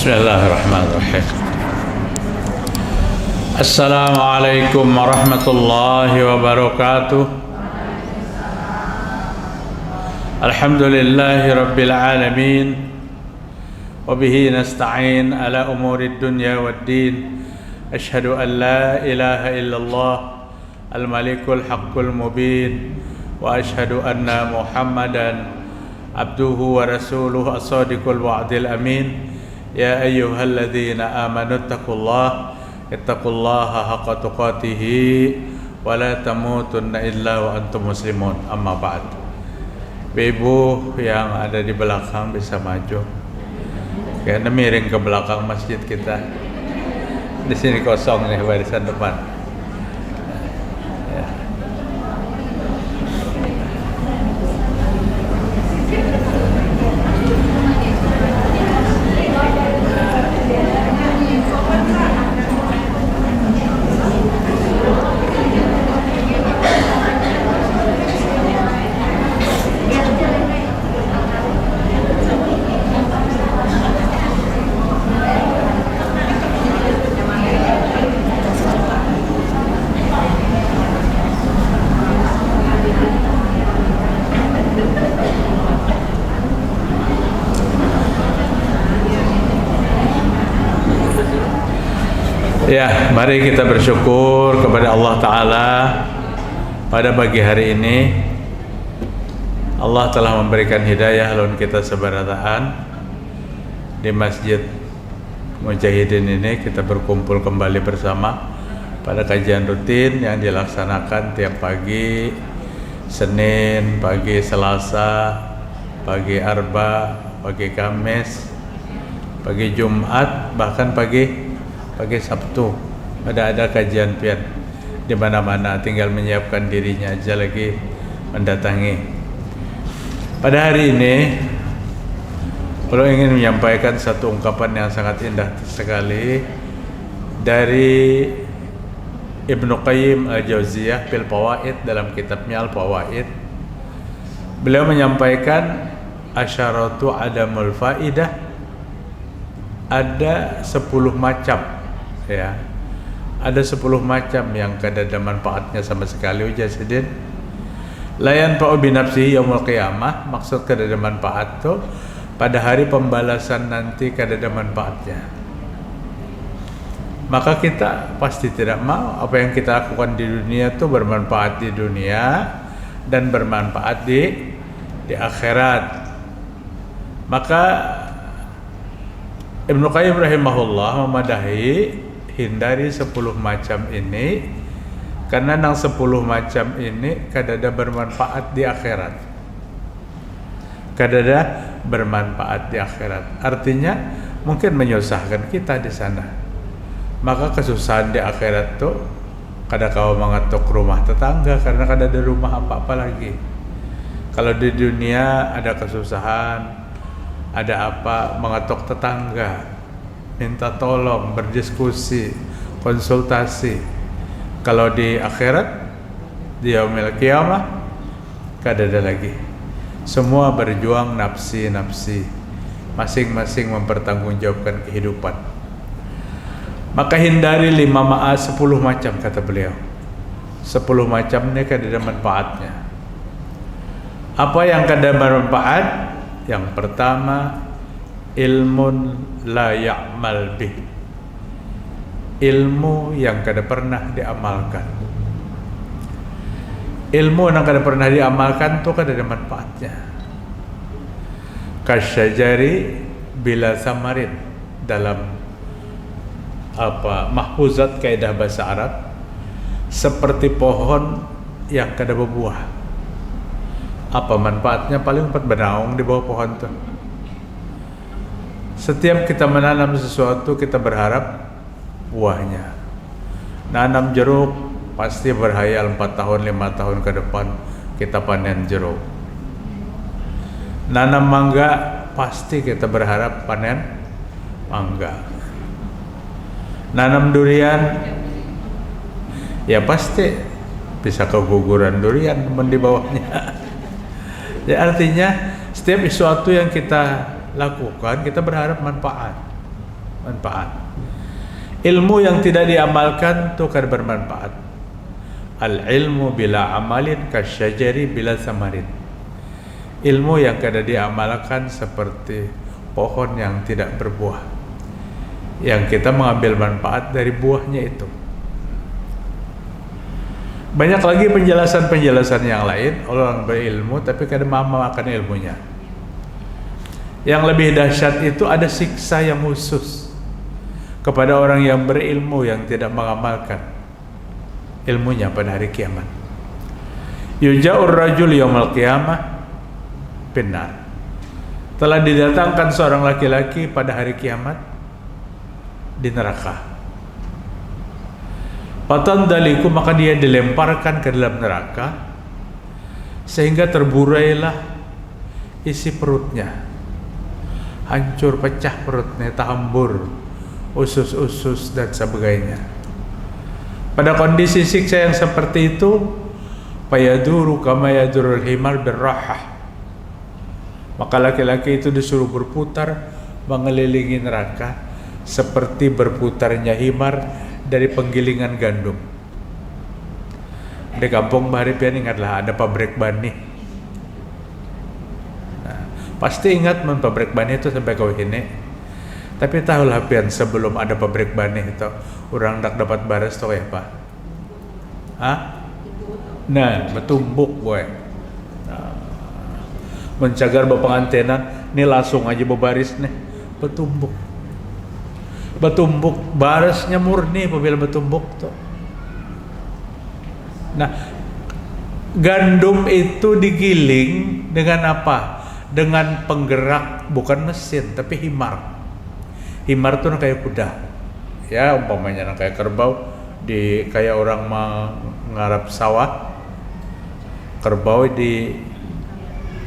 Bismillahirrahmanirrahim. Assalamualaikum warahmatullahi wabarakatuh. Alhamdulillahi rabbil alamin. Wabihi nasta'in ala umurid dunya waddin. Ashhadu an la ilaha illallah al-malikul haqqul mubin. Wa ashhadu anna Muhammadan abduhu wa rasuluhu as-sadiqul wa'dil amin. Ya ayyuhalladzina amanu ittaqullaha haqqa tuqatih wa la tamutunna illa wa antum muslimun. Amma ba'd. Ibu yang ada di belakang bisa maju. Karena miring ke belakang masjid kita. Di sini kosong nih barisan depan. Ya, mari kita bersyukur kepada Allah Ta'ala. Pada pagi hari ini Allah telah memberikan hidayah lawan kita seberataan. Di Masjid Mujahidin ini kita berkumpul kembali bersama pada kajian rutin yang dilaksanakan tiap pagi Senin, pagi Selasa, pagi Arba, pagi Kamis, pagi Jumat, bahkan pagi Sabtu ada kajian pian di mana-mana, tinggal menyiapkan dirinya aja lagi mendatangi. Pada hari ini kalau ingin menyampaikan satu ungkapan yang sangat indah sekali dari Ibnu Qayyim Al-Jauziyah fil Fawaid, dalam kitabnya Al-Fawaid. Beliau menyampaikan asyaratu adamul faidah, ada 10 macam, ya, ada 10 macam yang kada ada manfaatnya sama sekali. Ujar sidin layan fa'u binafsihi yaumul qiyamah, maksud kada ada manfaat tuh pada hari pembalasan nanti kada ada manfaatnya. Maka kita pasti tidak mau apa yang kita lakukan di dunia itu bermanfaat di dunia dan bermanfaat di akhirat. Maka Ibnu Qayyim rahimahullah memadahi hindari 10 macam ini, karena nang 10 macam ini kadada bermanfaat di akhirat. Kadada bermanfaat di akhirat. Artinya mungkin menyusahkan kita di sana. Maka kesusahan di akhirat tuh kada kau mengetuk rumah tetangga karena kada ada rumah apa-apa lagi. Kalau di dunia ada kesusahan, ada apa, mengetuk tetangga, minta tolong, berdiskusi, konsultasi. Kalau di akhirat, di yaumil qiyamah, kada ada lagi. Semua berjuang nafsi-nafsi, masing-masing mempertanggungjawabkan kehidupan. Maka hindari 10 macam, kata beliau. 10 macam ini kada ada manfaatnya. Apa yang kada bermanfaat? Yang pertama, ilmun la ya'mal bih, ilmu yang kada pernah diamalkan. Ilmu yang kada pernah diamalkan itu kada ada manfaatnya. Kasyajari bila samarin, dalam mahfuzat kaidah bahasa Arab, seperti pohon yang kada berbuah. Apa manfaatnya? Paling empat bernaung di bawah pohon itu. Setiap kita menanam sesuatu kita berharap buahnya. Nanam jeruk pasti berhayal 4 tahun 5 tahun ke depan kita panen jeruk. Nanam mangga pasti kita berharap panen mangga. Nanam durian ya pasti bisa keguguran durian teman di bawahnya. Ya artinya setiap sesuatu yang kita lakukan kita berharap manfaat. manfaat. Ilmu yang tidak diamalkan itu kada bermanfaat. Al ilmu bila amalin kasyajari bila samarin. Ilmu yang kada diamalkan seperti pohon yang tidak berbuah, yang kita mengambil manfaat dari buahnya itu. Banyak lagi penjelasan-penjelasan yang lain orang berilmu tapi kada mengamalkan ilmunya. Yang lebih dahsyat itu ada siksa yang khusus kepada orang yang berilmu yang tidak mengamalkan ilmunya pada hari kiamat. Yuja'ur rajul yaumal qiyamah finnar. Telah didatangkan seorang laki-laki pada hari kiamat di neraka. Fatandaliku, maka dia dilemparkan ke dalam neraka sehingga terburailah isi perutnya, hancur pecah perutnya, tahambur, usus-usus dan sebagainya. Pada kondisi siksa yang seperti itu, fayaduru kama yadurul himar birrahah, maka laki-laki itu disuruh berputar mengelilingi neraka seperti berputarnya himar dari penggilingan gandum. Di kampung Bahari pian ingatlah ada pabrik bani. Nah, pasti ingat pabrik bani itu sampai kau ini. Tapi tahulah pian sebelum ada pabrik bani itu orang tak dapat baras tuh ya pak. Hah? Nah, betumbuk boy. Nah, mencagar pengantenan, nih langsung aja berbaris nih, betumbuk. Betumbuk, barasnya murni apabila betumbuk tuh. Nah, gandum itu digiling dengan apa? Dengan penggerak, bukan mesin tapi himar. Himar tuh kayak kuda, ya umpamanya kayak kerbau, kayak orang mengarap sawah, kerbau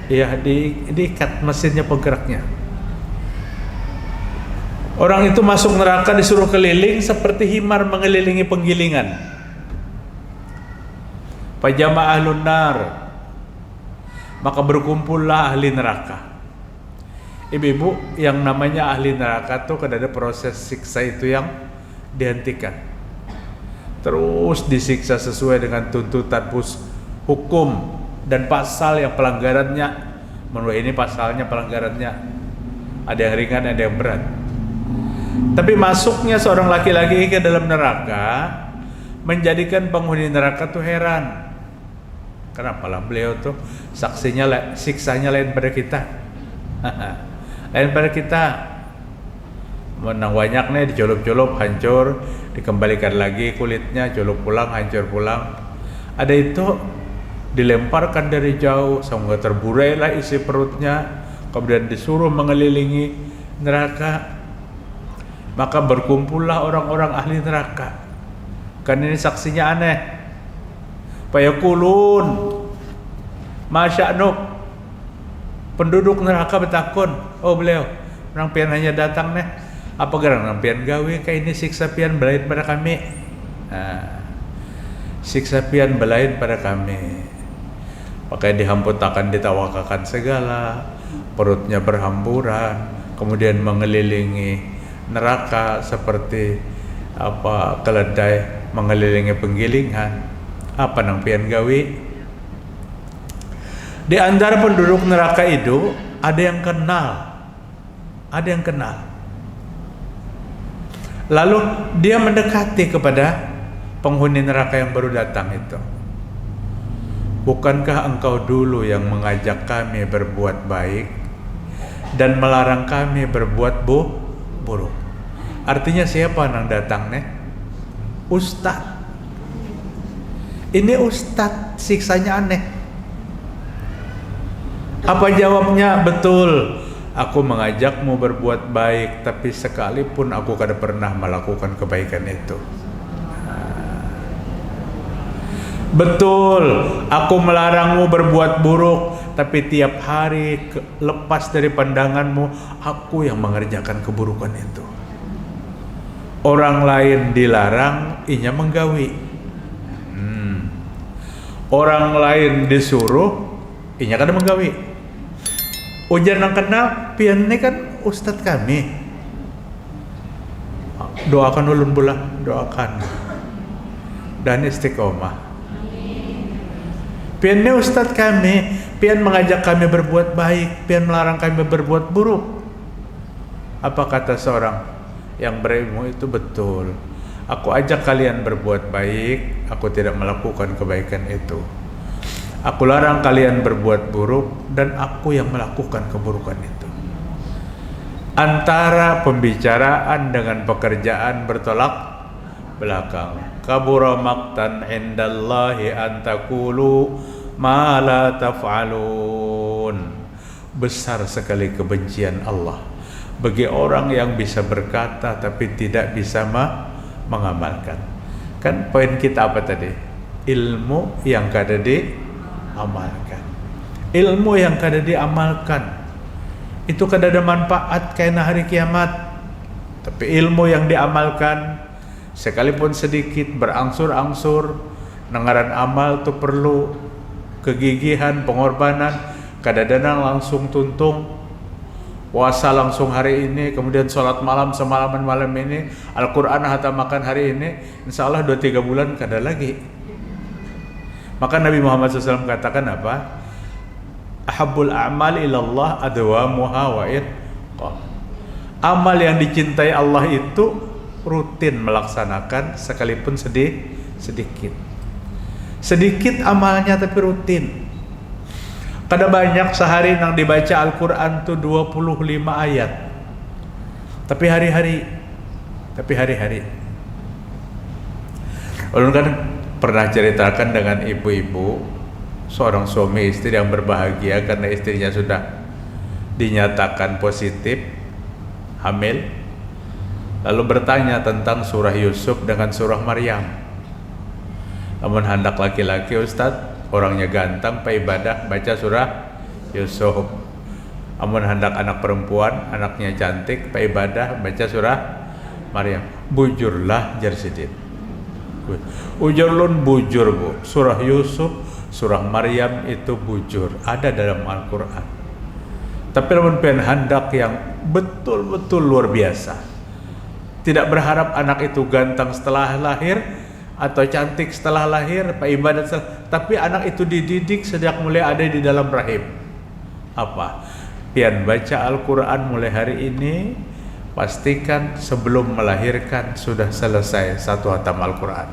diikat mesinnya penggeraknya. Orang itu masuk neraka disuruh keliling seperti himar mengelilingi penggilingan. Pajama ahlun nar, maka berkumpullah ahli neraka. Ibu-ibu, yang namanya ahli neraka tuh kada ada proses siksa itu yang dihentikan. Terus disiksa sesuai dengan tuntutan hukum dan pasal yang pelanggarannya. Menurut ini pasalnya pelanggarannya ada yang ringan, ada yang berat. Tapi masuknya seorang laki-laki ke dalam neraka menjadikan penghuni neraka tuh heran. Kenapa lah beliau tuh siksanya lain pada kita. Lain pada kita. Menang banyaknya dicolop-colop hancur, dikembalikan lagi kulitnya, colop pulang hancur pulang. Ada itu dilemparkan dari jauh sehingga terburailah isi perutnya, kemudian disuruh mengelilingi neraka. Maka berkumpullah orang-orang ahli neraka. Kan ini saksinya aneh. Fayakulun, masya'nuk, penduduk neraka bertakun, oh beliau, orang pian hanya datang nih, apa gerang orang pian gawe kayak ini siksa pian belain pada kami. Nah, siksa pian belain pada kami. Pakai dihamputakan, ditawakakan segala, perutnya berhamburan, kemudian mengelilingi neraka seperti apa keledai mengelilingi penggilingan. Apa nang pian gawi? Di antara penduduk neraka itu ada yang kenal, lalu dia mendekati kepada penghuni neraka yang baru datang itu. Bukankah engkau dulu yang mengajak kami berbuat baik dan melarang kami berbuat buruk? Artinya siapa yang datang nih? Ustadz. Ini ustadz, siksanya aneh. Apa jawabnya? Betul, aku mengajakmu berbuat baik, tapi sekalipun aku kada pernah melakukan kebaikan itu. Betul, aku melarangmu berbuat buruk, tapi tiap hari lepas dari pandanganmu, aku yang mengerjakan keburukan itu. Orang lain dilarang, inya menggawi. Orang lain disuruh, inya kada menggawi. Ujar nang kenal, pian ini kan ustadz kami. doakan ulun pula, doakan dan istiqomah. Pian ni ustaz kami, pian mengajak kami berbuat baik, pian melarang kami berbuat buruk. Apa kata seorang yang berilmu itu betul. Aku ajak kalian berbuat baik, aku tidak melakukan kebaikan itu. Aku larang kalian berbuat buruk dan aku yang melakukan keburukan itu. Antara pembicaraan dengan pekerjaan bertolak belakang. Kabura maqtan indallahi an taqulu ma la taf'alun. Besar sekali kebencian Allah bagi orang yang bisa berkata tapi tidak bisa mengamalkan. Kan poin kita apa tadi? Ilmu yang kada diamalkan. Ilmu yang kada diamalkan itu kada ada manfaat kaina hari kiamat. Tapi ilmu yang diamalkan sekalipun sedikit, berangsur-angsur, nengaran amal tu perlu kegigihan, pengorbanan. Kadang-kadang langsung tuntung puasa langsung hari ini, kemudian sholat malam semalaman malam ini, Al-Quran hatamakan hari ini, insya Allah 2-3 bulan kada lagi. Maka Nabi Muhammad SAW katakan apa? Ahabbul a'mal ilallah adwamuha wa itqah. Amal yang dicintai Allah itu rutin melaksanakan sekalipun sedikit. Sedikit amalnya tapi rutin. Kada banyak sehari nang dibaca Al-Quran tu 25 ayat. Tapi hari-hari. Ulun kan pernah ceritakan dengan ibu-ibu, seorang suami istri yang berbahagia karena istrinya sudah dinyatakan positif hamil. Lalu bertanya tentang surah Yusuf dengan surah Maryam. Namun hendak laki-laki Ustaz, orangnya ganteng, pak ibadah baca surah Yusuf. Namun hendak anak perempuan, anaknya cantik, pak ibadah baca surah Maryam. Bujurlah jersidin. Ujar lun bujur bu. Surah Yusuf, surah Maryam itu bujur, ada dalam Al-Quran. Tapi namun pian hendak yang betul-betul luar biasa. Tidak berharap anak itu ganteng setelah lahir atau cantik setelah lahir, pak ibadat tapi anak itu dididik sejak mulai ada di dalam rahim. Apa? Pian baca Al-Quran mulai hari ini, pastikan sebelum melahirkan sudah selesai 1 hatam Al-Quran.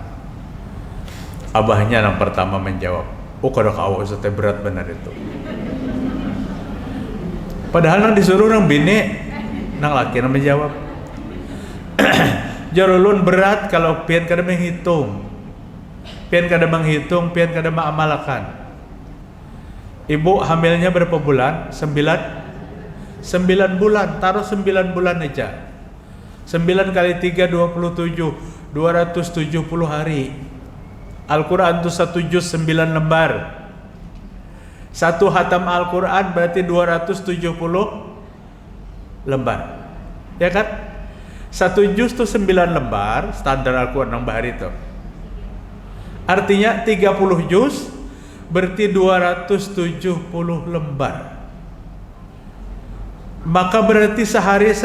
Abahnya yang pertama menjawab, oh kada kau Ustaz berat benar itu. Padahal nang disuruh nang bini, nang laki nang menjawab. Jarulun berat kalau pian kada menghitung, pian kada mengamalkan. Ibu hamilnya berapa bulan? 9 bulan. Taruh 9 bulan aja. 9 kali 3 27, 270 hari. Al-Quran itu 1 juz 9 lembar. 1 hatam Al-Quran berarti 270 lembar. Ya kan? 1 juz itu 9 lembar, standar Al-Quran yang bahari itu. Artinya 30 juz berarti 270 lembar. Maka berarti sehari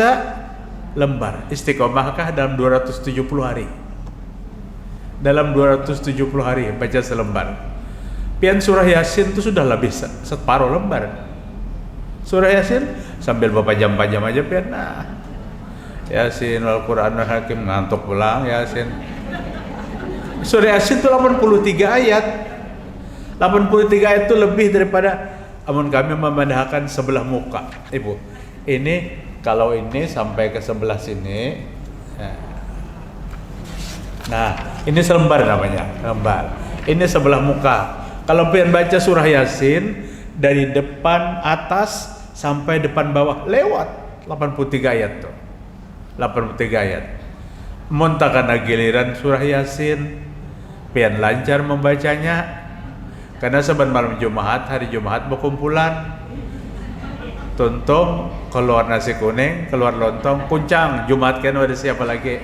lembar. Istiqomahkah dalam 270 hari? Dalam 270 hari baca selembar. Pian surah Yasin itu sudah lebih separuh lembar. Surah Yasin sambil berpajam-pajam aja pian. Nah, Yasin Al-Quranul Hakim ngantuk pulang Yasin. Surah Yasin itu 83 ayat. 83 ayat itu lebih daripada amun kami memandahkan sebelah muka. Ibu, ini kalau ini sampai ke sebelah sini. Nah, ini selembar namanya, lembar. Ini sebelah muka. Kalau pian baca surah Yasin dari depan atas sampai depan bawah lewat 83 ayat tuh. 83 ayat. Muntakan giliran surah Yasin pian lancar membacanya karena sebentar malam Jumat, hari Jumat berkumpulan tuntung, keluar nasi kuning, keluar lontong, kuncang Jumat kan ada siapa lagi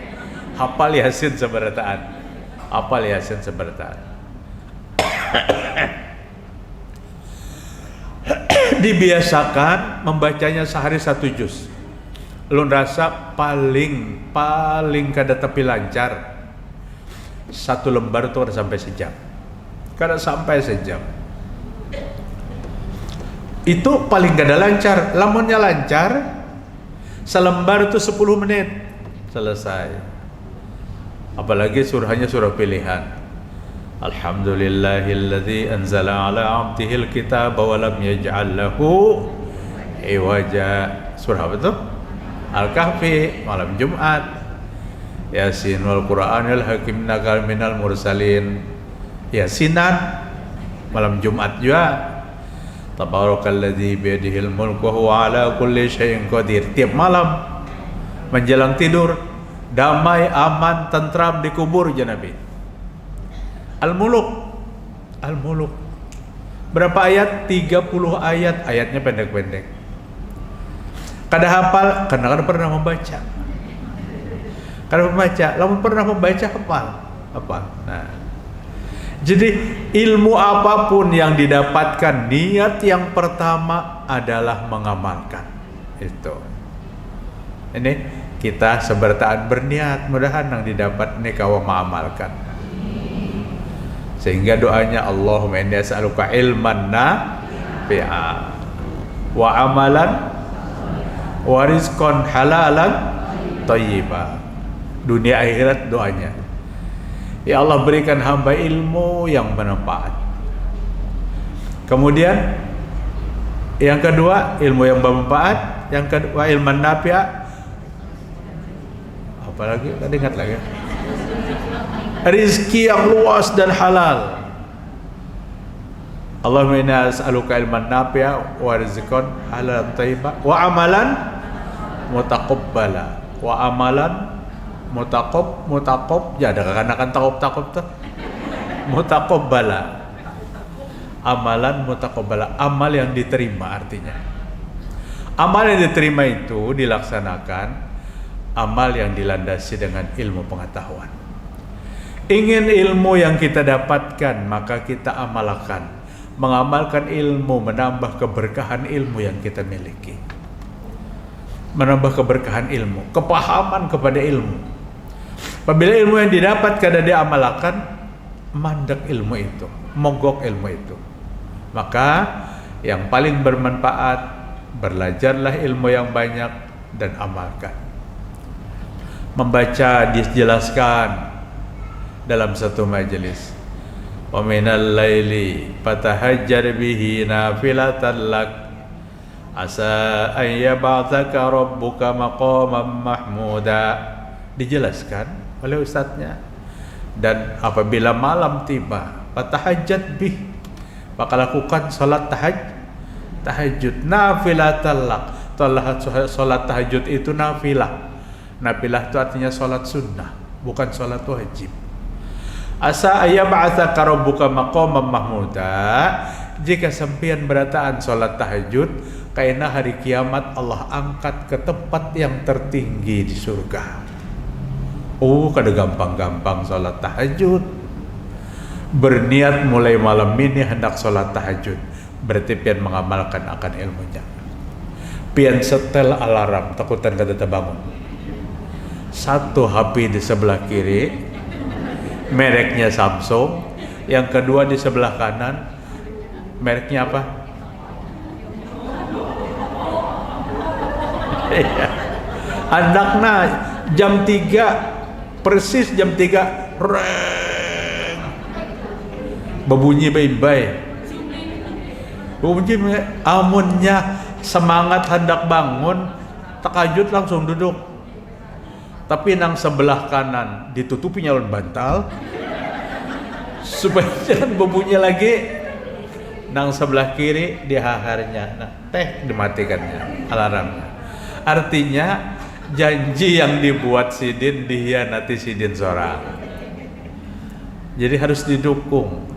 hafal Yasin seberataan, hafal Yasin seberataan. Dibiasakan membacanya sehari 1 juz. Lu rasa paling kada tapi lancar. Satu lembar itu ada sampai sejam. Kada sampai sejam. Itu paling kada lancar. Lamunnya lancar, selembar itu 10 menit selesai. Apalagi surahnya surah pilihan. Alhamdulillahilladzi anzala ala 'abdihil kitaba wa lam yaj'al lahu iwaja. Surah apa itu? Al-Kahfi malam Jumat. Yasin wal Qur'anil hakim nakal minal mursalin. Yasinan malam Jumat juga. Tabarakalladzi biyadihil mulku wa huwa ala kulli syai'in qadir. Tiap malam menjelang tidur, damai, aman, tentram di kubur ya Nabi. Al-Muluk. Berapa ayat? 30 ayat. Ayatnya pendek-pendek. Kada hafal karena kada pernah membaca. Lamun pernah membaca hafal. Nah, jadi ilmu apapun yang didapatkan, niat yang pertama adalah mengamalkan. Itu. Ini kita sebertaan berniat, mudahan yang didapat ini kau mengamalkan. Sehingga doanya Allahumma inni as'aluka ilman nafi'a wa amalan wa rizqan halalan thayyiban. Dunia akhirat doanya, ya Allah berikan hamba ilmu yang bermanfaat. Kemudian yang kedua ilmu yang bermanfaat, yang kedua ilman nafi'a. Apalagi tadi ingat lagi, rizki yang luas dan halal. Allahumma inna as'aluka ilman nafi'a wa rizqan halalan thayyiban wa amalan mutaqabbala. Wa amalan mutaqab ya ada kanakan takop tuh. Mutaqabbala. Amalan mutaqabbala, amal yang diterima artinya. Amal yang diterima itu dilaksanakan amal yang dilandasi dengan ilmu pengetahuan. Ingin ilmu yang kita dapatkan, maka kita amalkan. Mengamalkan ilmu menambah keberkahan ilmu yang kita miliki. Menambah keberkahan ilmu, kepahaman kepada ilmu. Apabila ilmu yang didapat kada diamalkan, mandek ilmu itu, mogok ilmu itu. Maka yang paling bermanfaat, belajarlah ilmu yang banyak dan amalkan. Membaca dijelaskan dalam satu majelis. Wa minal laili fatahajjar bihi nafilatan lak asa an yab'atsaka rabbuka maqaman mahmuda. Dijelaskan oleh ustadznya. Dan apabila malam tiba, fatahajjat bih, maka lakukan salat tahajud nafilatan lak. Salat tahajud itu nafilah. Nafilah itu artinya salat sunnah, bukan salat wajib. Asa ayyab'atsaka rabbuka maqaman mahmuda. Jika sampean berataan salat tahajud, karena hari kiamat Allah angkat ke tempat yang tertinggi di surga. Oh, kada gampang-gampang salat tahajud. Berniat mulai malam ini hendak salat tahajud, berarti pian mengamalkan akan ilmunya. Pian setel alarm, takutan kada terbangun. Satu HP di sebelah kiri, mereknya Samsung. Yang kedua di sebelah kanan, mereknya apa? Andakna jam 3, persis jam 3, reng, berbunyi baik-baik. Berbunyi, amunnya semangat hendak bangun, takajud langsung duduk. Tapi nang sebelah kanan ditutupinya oleh bantal supaya jangan berbunyi lagi. Nang sebelah kiri dihaharnya, nah dimatikannya alarmnya. Artinya janji yang dibuat sidin dihianati sidin seorang. Jadi harus didukung.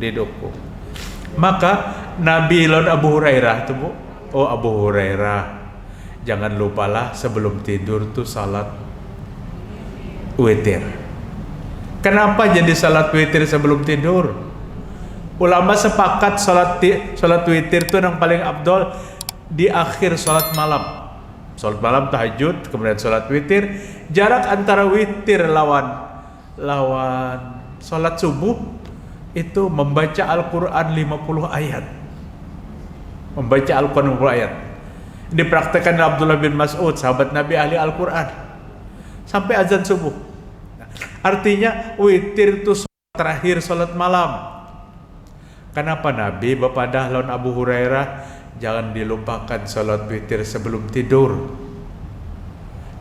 Maka Nabi lawan Abu Hurairah itu, Bu. Oh Abu Hurairah, jangan lupalah sebelum tidur tuh salat witir. Kenapa jadi salat witir sebelum tidur? Ulama sepakat salat witir itu yang paling afdol di akhir salat malam. Salat malam tahajud, kemudian salat witir. Jarak antara witir lawan salat subuh itu membaca Al-Quran 50 ayat. Membaca Al-Quran 50 ayat. Dipraktekkan Abdullah bin Mas'ud, sahabat Nabi ahli Al-Quran, sampai azan subuh. Artinya witir itu terakhir salat malam. Kenapa Nabi Bapak Dahlon Abu Hurairah jangan dilupakan salat witir sebelum tidur?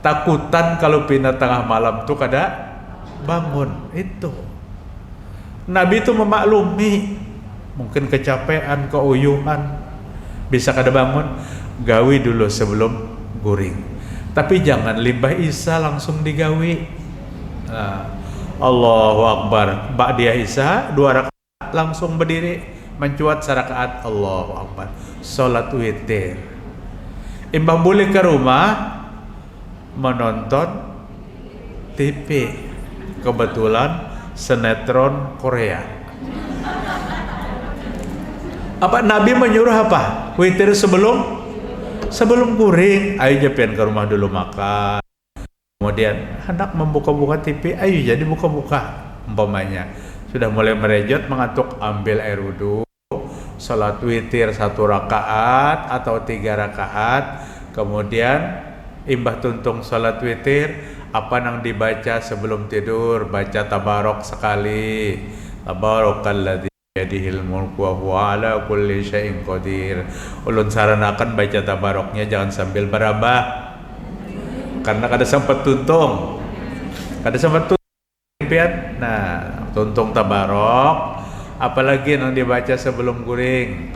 Takutan kalau pindah tengah malam tuh kada bangun. Itu Nabi itu memaklumi, mungkin kecapean, keuyuhan, bisa kada bangun, gawi dulu sebelum guring. Tapi jangan limbah isya langsung digawi. Allahu Akbar, ba'diyah isya 2 rakaat langsung berdiri mencuat serakaat, Allahu Akbar, salat witir. Imbah boleh ke rumah menonton TV, kebetulan sinetron Korea. Apa Nabi menyuruh apa? Witir sebelum guring. Ayo japian ke rumah dulu makan. Kemudian hendak membuka-buka TV, ayo jadi buka-buka. Umpamanya sudah mulai merejot mengantuk, ambil air wudu, salat witir 1 rakaat atau 3 rakaat. Kemudian imbah tuntung salat witir, apa yang dibaca sebelum tidur? Baca tabarok sekali. Tabarakalladzi biyadihil mulku wa huwa ala kulli syai'in qadir. Ulun saranakan baca tabaroknya jangan sambil berabah, karena kada sempat tuntung. Nah, tuntung tabarok, apalagi yang dibaca sebelum guring.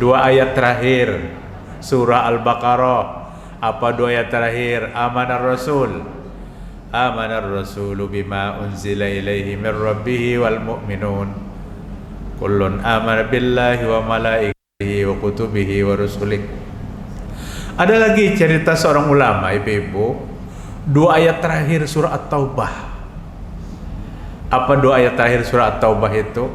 2 ayat terakhir surah Al-Baqarah. Apa 2 ayat terakhir? Amanar Rasulu bima unzila ilaihi min rabbihi wal mu'minun kullun amana billahi wa malaikatihi wa kutubihi wa rusulih. Ada lagi cerita seorang ulama, ibu-ibu, 2 ayat terakhir surah At-Taubah. Apa 2 ayat terakhir surah At-Taubah itu?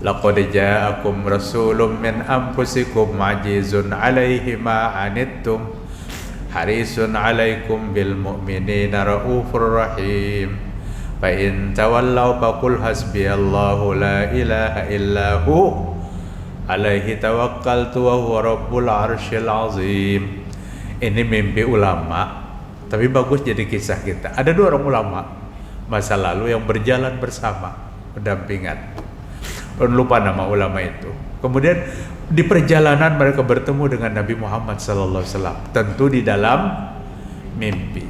Laqad ja'akum rasulun min anfusikum azizun 'alaihi ma 'anittum harisun 'alaikum bil mu'minina raufur rahim. Fa in tawallaw faqul hasbiyallahu la ilaha illahu alaihi tawakkaltu wa huwa rabbul arsyil azim. Ini mimpi ulama, tapi bagus jadi kisah kita. Ada 2 orang ulama masa lalu yang berjalan bersama, berdampingan. Lupa nama ulama itu. Kemudian di perjalanan mereka bertemu dengan Nabi Muhammad SAW, tentu di dalam mimpi.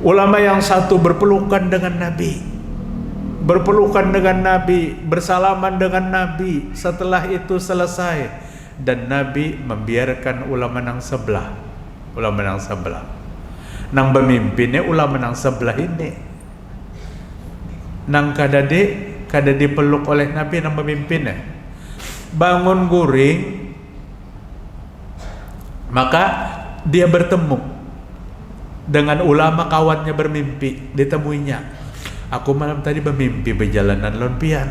Ulama yang satu berpelukan dengan Nabi, bersalaman dengan Nabi. Setelah itu selesai, dan Nabi membiarkan ulama nang sebelah. Nang pemimpinnya ulama nang sebelah ini, nang kada dipeluk oleh Nabi nang pemimpinnya. Bangun guring, maka dia bertemu dengan ulama kawannya bermimpi. Ditemuinya, aku malam tadi bermimpi berjalanan lon pian.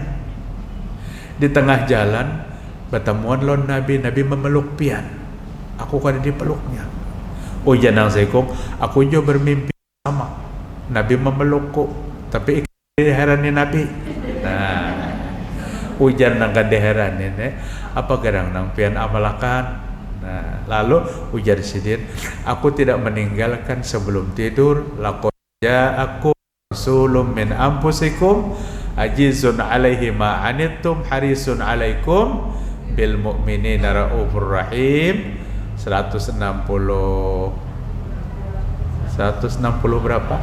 Di tengah jalan bertemuan lon Nabi memeluk pian. Aku kada dipeluknya. Oh janang sekong, aku juga bermimpi sama Nabi memelukku, tapi diherani Nabi. Nah, hujan nang kadeheranin apa garang nang pian amalakan. Nah, lalu ujar sidin, aku tidak meninggalkan sebelum tidur. Laqad ja'akum rasulun min anfusikum azizun 'alaihi ma 'anittum harisun 'alaikum bil mu'minina raufur rahim. 160 berapa?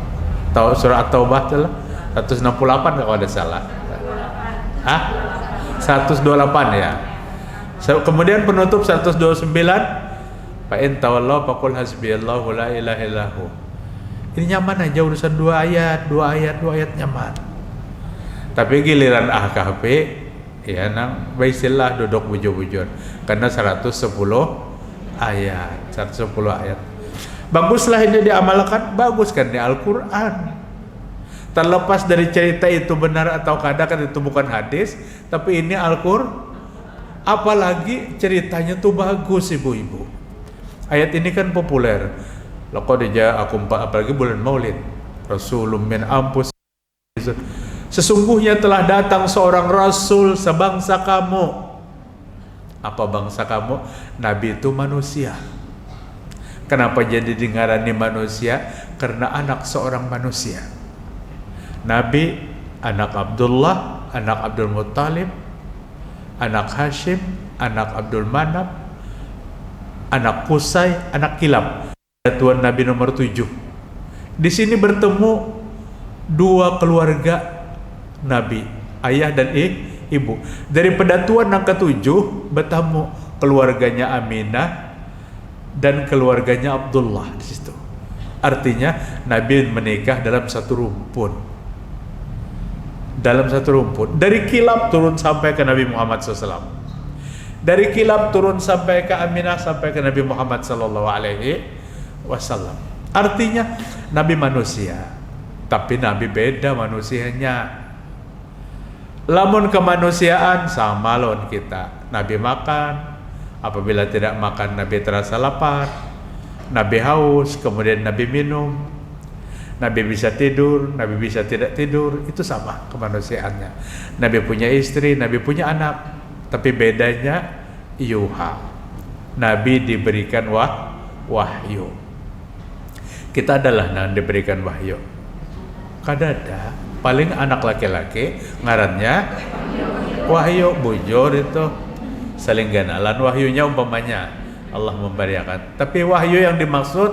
Tahu surah At-Taubah telah 168 kalau ada salah. 128 ya. Kemudian penutup 129, fa in tawallaw faqul hasbiyallahu la ilaha illahu. Ini nyaman aja urusan 2 ayat nyaman. Tapi giliran AKP ya nang baisilah duduk bujur-bujur karena 110 ayat. Baguslah ini diamalkan, bagus kan di Al-Qur'an. Terlepas dari cerita itu benar atau kada, kan itu bukan hadis, tapi ini Al-Qur'an. Apalagi ceritanya tuh bagus, ibu-ibu. Ayat ini kan populer. Laqad ja'akum, apalagi bulan Maulid, rasulun min anfusikum. Sesungguhnya telah datang seorang rasul sebangsa kamu. Apa bangsa kamu? Nabi itu manusia. Kenapa jadi dingarani manusia? Karena anak seorang manusia. Nabi anak Abdullah, anak Abdul Muttalib, anak Hashim, anak Abdul Manaf, anak Qusay, anak Kilab. Tuan Nabi nomor 7. Di sini bertemu dua keluarga Nabi, ayah dan ibu. Dari pedatuan yang ke-7 bertemu keluarganya Aminah dan keluarganya Abdullah di situ. Artinya Nabi menikah dalam satu rumpun. Dalam satu rumpun. Dari Kilab turun sampai ke Nabi Muhammad SAW. Dari Kilab turun sampai ke Aminah sampai ke Nabi Muhammad SAW. Artinya Nabi manusia, tapi Nabi beda manusianya. Lamun kemanusiaan sama lawan kita. Nabi makan, apabila tidak makan Nabi terasa lapar. Nabi haus, kemudian Nabi minum. Nabi bisa tidur, Nabi bisa tidak tidur. Itu sama kemanusiaannya. Nabi punya istri, Nabi punya anak. Tapi bedanya yuha. Nabi diberikan wahyu. Kita adalah yang diberikan wahyu. Kadada paling anak laki-laki ngarannya wahyu, bujur itu saling ganalan wahyunya umpamanya Allah memberikan. Tapi wahyu yang dimaksud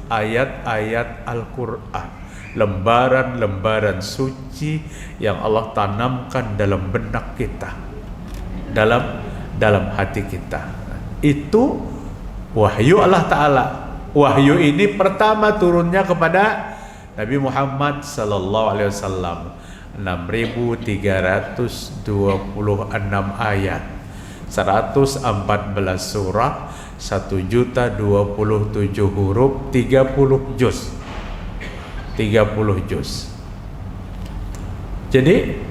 ayat-ayat Al-Quran, lembaran-lembaran suci yang Allah tanamkan dalam benak kita, dalam hati kita. Itu wahyu Allah Ta'ala. Wahyu ini pertama turunnya kepada Nabi Muhammad sallallahu alaihi wasallam, 6.326 ayat, 114 surah, 1.027 huruf, 30 juz. Jadi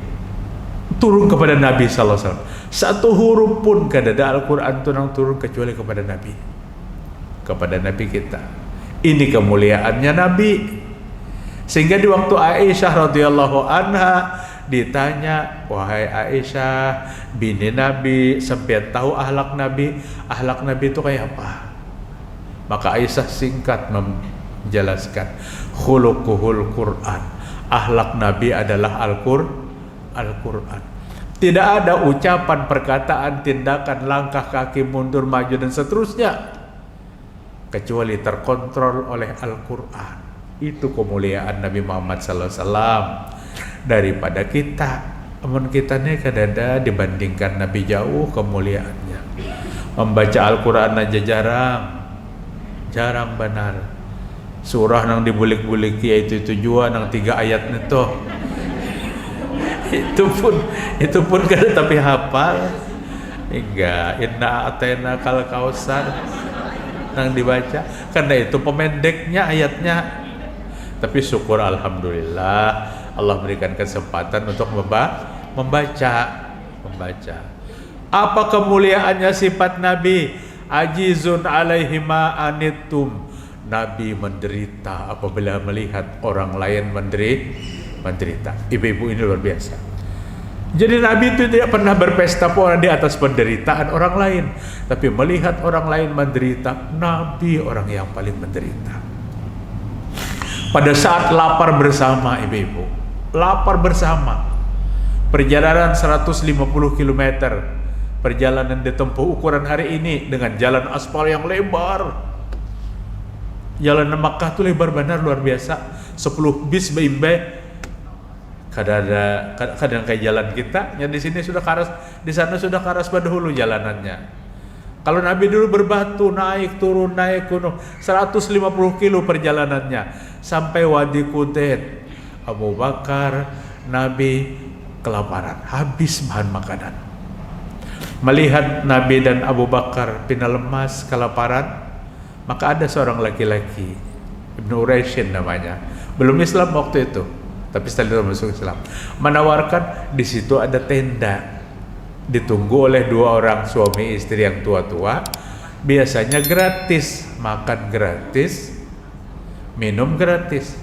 turun kepada Nabi sallallahu alaihi wasallam. Satu huruf pun kadada Al-Qur'an turun kecuali kepada Nabi. Kepada Nabi kita. Ini kemuliaannya Nabi. Sehingga di waktu Aisyah radhiyallahu anha ditanya, wahai Aisyah bini Nabi, sampai tahu akhlak Nabi itu kayak apa? Maka Aisyah singkat menjelaskan, khuluquhul Quran. Akhlak Nabi adalah Al-Quran. Tidak ada ucapan, perkataan, tindakan, langkah kaki mundur, maju dan seterusnya kecuali terkontrol oleh Al-Quran. Itu kemuliaan Nabi Muhammad SAW daripada kita. Namun kita ini kadang-kadang dibandingkan Nabi jauh kemuliaannya. Membaca Al-Quran aja jarang benar. Surah yang dibulik-bulik yaitu jua yang 3 ayat itu. itu pun kada tapi hafal. Enggak, inna atayna kal kausar yang dibaca. Karena itu pemendeknya ayatnya. Tapi syukur alhamdulillah Allah berikan kesempatan untuk membaca. Apa kemuliaannya sifat Nabi? Ajizun alaihi ma anittum. Nabi menderita apabila melihat orang lain menderita. Ibu-ibu ini luar biasa. Jadi Nabi itu tidak pernah berpesta pora di atas penderitaan orang lain, tapi melihat orang lain menderita, Nabi orang yang paling menderita. Pada saat lapar bersama ibu-ibu, lapar bersama, perjalanan 150 km, perjalanan ditempuh ukuran hari ini dengan jalan aspal yang lebar. Jalan Makkah itu lebar benar luar biasa, 10 bis beimbe. Kadang kayak jalan kita, yang di sini sudah karas, di sana sudah karas pada hulu jalanannya. Kalau Nabi dulu berbatu, naik turun naik gunung, 150 kilo perjalanannya sampai Wadi Qudet. Abu Bakar, Nabi kelaparan, habis bahan makanan. Melihat Nabi dan Abu Bakar pina lemas, kelaparan, maka ada seorang laki-laki, Ibnu Uraishin namanya, belum Islam waktu itu, tapi setelah masuk Islam, menawarkan di situ ada tenda, ditunggu oleh 2 orang suami istri yang tua-tua. biasanya gratis, makan gratis, minum gratis.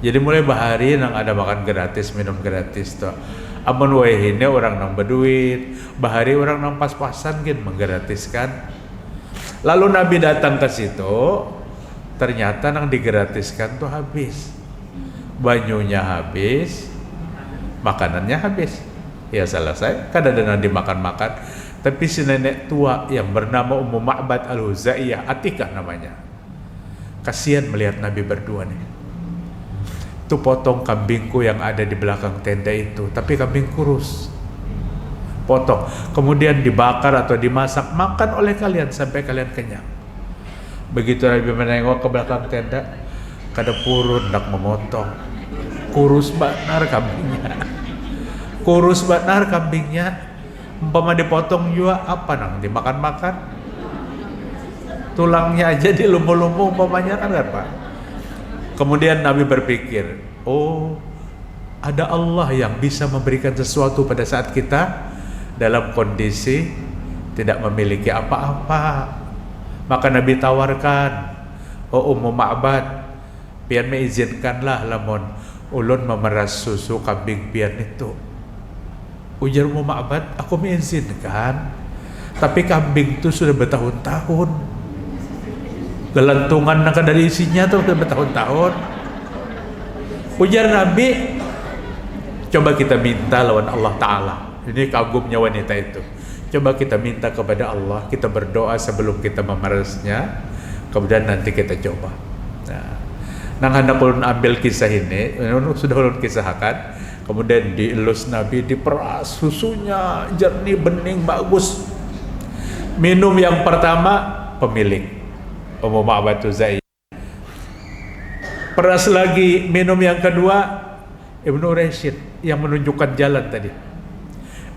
Jadi mulai bahari nang ada makan gratis, minum gratis tuh. Amun wehine orang nang berduit, bahari orang nang pas-pasan gin menggratiskan. Lalu Nabi datang ke situ, ternyata nang digratiskan tuh habis. Banyunya habis, makanannya habis. Ya selesai, kan ada nang dimakan-makan. Tapi si nenek tua yang bernama Ummu Ma'bad Al-Huzaiyah, Atikah namanya, kasihan melihat Nabi berdua nih. Tuh potong kambingku yang ada di belakang tenda itu, tapi kambing kurus. Potong, kemudian dibakar atau dimasak, makan oleh kalian sampai kalian kenyang. Begitu Nabi menengok ke belakang tenda, kada purun nak memotong. Kurus benar kambingnya. Kurus benar kambingnya. Umpama dipotong juga apa nang dimakan-makan, tulangnya aja dilumpuh-lumpuh umpamanya kan Pak. Kemudian Nabi berpikir, oh ada Allah yang bisa memberikan sesuatu pada saat kita dalam kondisi tidak memiliki apa-apa. Maka Nabi tawarkan, oh Ummu Ma'bad, pian mengizinkanlah lamun ulun memeras susu kambing pian itu. Ujar Ummu Ma'bad, aku mengizinkan, tapi kambing itu sudah bertahun-tahun, gelantungan nangka dari isinya tuh sudah bertahun-tahun. Ujar Nabi, coba kita minta lawan Allah Ta'ala. Ini kagumnya wanita itu. Coba kita minta kepada Allah, kita berdoa sebelum kita memerasnya, kemudian nanti kita coba. Nah, nang hendak ulun ambil kisah ini, sudah ulun kisahkan. Kemudian dielus Nabi, diperas susunya jernih, bening, bagus. Minum yang pertama pemilik Ummu Ma'bad Al-Huzaiyah. Peras lagi, minum yang kedua Ibnu Rashid yang menunjukkan jalan tadi.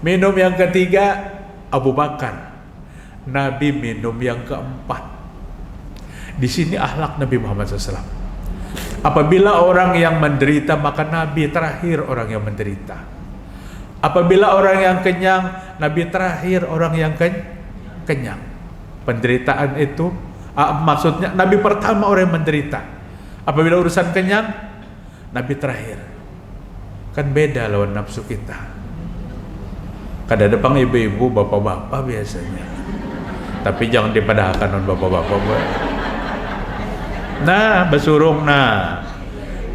Minum yang ketiga Abu Bakar. Nabi minum yang keempat. Di sini akhlak Nabi Muhammad SAW. Apabila orang yang menderita, maka Nabi terakhir orang yang menderita. Apabila orang yang kenyang, Nabi terakhir orang yang kenyang. Penderitaan itu, maksudnya Nabi pertama orang yang menderita. Apabila urusan kenyang, Nabi terakhir. Kan beda lawan nafsu kita. Kada depan ibu-ibu, bapak-bapak biasanya. Tapi jangan dipadahkan on bapak-bapak. Nah, besurung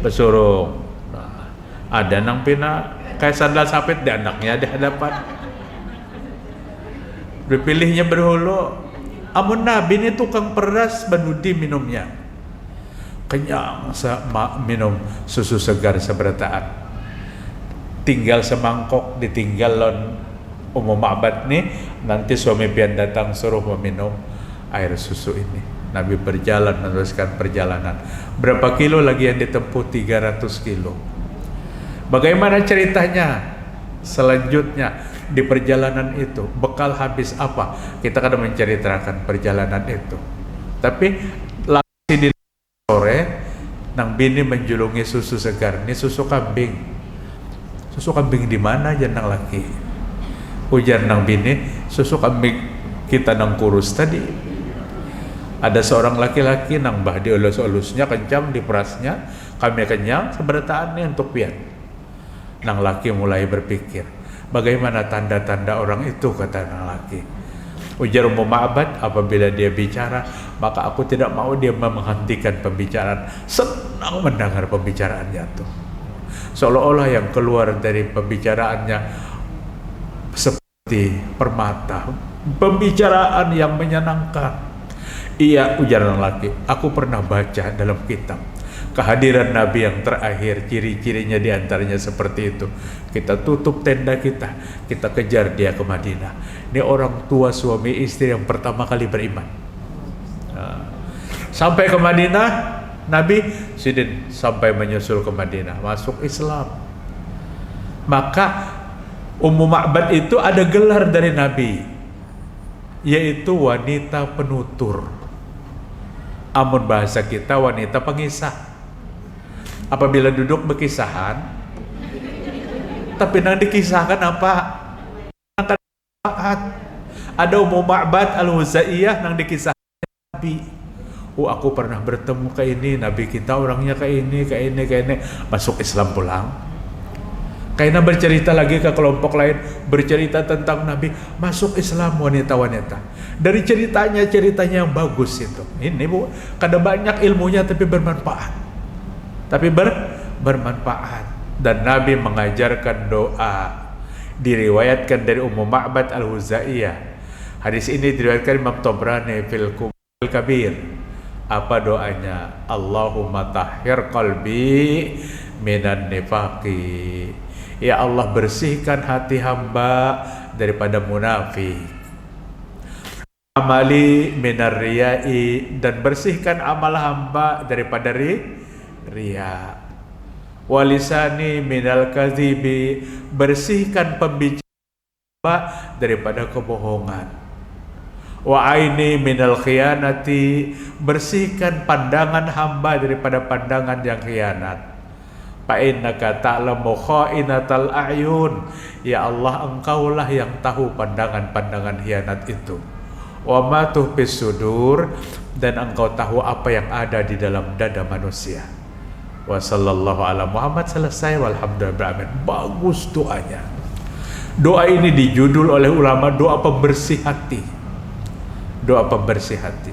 besurung. Nah, ada nang pina kayak sandal sapit di anaknya di hadapan. Berpilihnya berhulu. Amun Nabi ini tukang peras benudi minumnya. Kenyang minum susu segar seberataan. Tinggal semangkok ditinggal lon Ummu Ma'bad nih, nanti suami pian datang suruh meminum air susu ini. Nabi berjalan meneruskan perjalanan. Berapa kilo lagi yang ditempuh? 300 kilo. Bagaimana ceritanya? Selanjutnya di perjalanan itu bekal habis apa? Kita kadang menceritakan perjalanan itu. Tapi lagi di sore nang bini menjulungi susu segar. Ini susu kambing. Susu kambing di mana aja nang laki? Ujar nang bini, susu kambing kita nang kurus tadi. Ada seorang laki-laki nang bah diolus-olusnya kencang diperasnya, kami kenyang seberataannya untuk pian. Nang laki mulai berpikir, bagaimana tanda-tanda orang itu, kata nang laki. Ujar Ummu Ma'bad, apabila dia bicara, maka aku tidak mau dia menghentikan pembicaraan. Senang mendengar pembicaraannya tuh. Seolah-olah yang keluar dari pembicaraannya seperti permata, pembicaraan yang menyenangkan. Iya, ujar laki, aku pernah baca dalam kitab kehadiran Nabi yang terakhir, ciri-cirinya diantaranya seperti itu. Kita tutup tenda kita kejar dia ke Madinah. Ini orang tua suami istri yang pertama kali beriman. Sampai ke Madinah, Nabi sidin sampai menyusul ke Madinah, masuk Islam. Maka Ummu Ma'bad itu ada gelar dari Nabi, yaitu wanita penutur. Amun bahasa kita wanita pengisah. Apabila duduk berkisahan, tapi nang dikisahkan apa? Ada Ummu Ma'bad Al-Huzaiyah nang dikisah Nabi. Oh, aku pernah bertemu kayak ini, Nabi kita orangnya kayak ini, masuk Islam pulang. Karena bercerita lagi ke kelompok lain, bercerita tentang Nabi, masuk Islam wanita-wanita. Dari ceritanya yang bagus itu. Ini Bu, kada banyak ilmunya tapi bermanfaat. Bermanfaat. Dan Nabi mengajarkan doa. Diriwayatkan dari Ummu Ma'bad Al-Huzaiyah. Hadis ini diriwayatkan Imam Tabrani fil Kabir. Apa doanya? Allahumma tahhir qalbi minan nifaqi. Ya Allah, bersihkan hati hamba daripada munafik. Amali minar riyai, dan bersihkan amal hamba daripada riya. Walisani minal kadhibi, bersihkan pembicaraan hamba daripada kebohongan. Wa aini minal khiyanati, bersihkan pandangan hamba daripada pandangan yang khianat. Fa innaka ta'lamu kha'inatal a'yun, ya Allah, engkaulah yang tahu pandangan-pandangan khianat itu. Wa ma tuhfis sudur, dan engkau tahu apa yang ada di dalam dada manusia. Wa sallallahu ala Muhammad, selesai, walhamdulillah. Bagus doanya. Doa ini dijudul oleh ulama doa pembersih hati. Doa pembersih hati.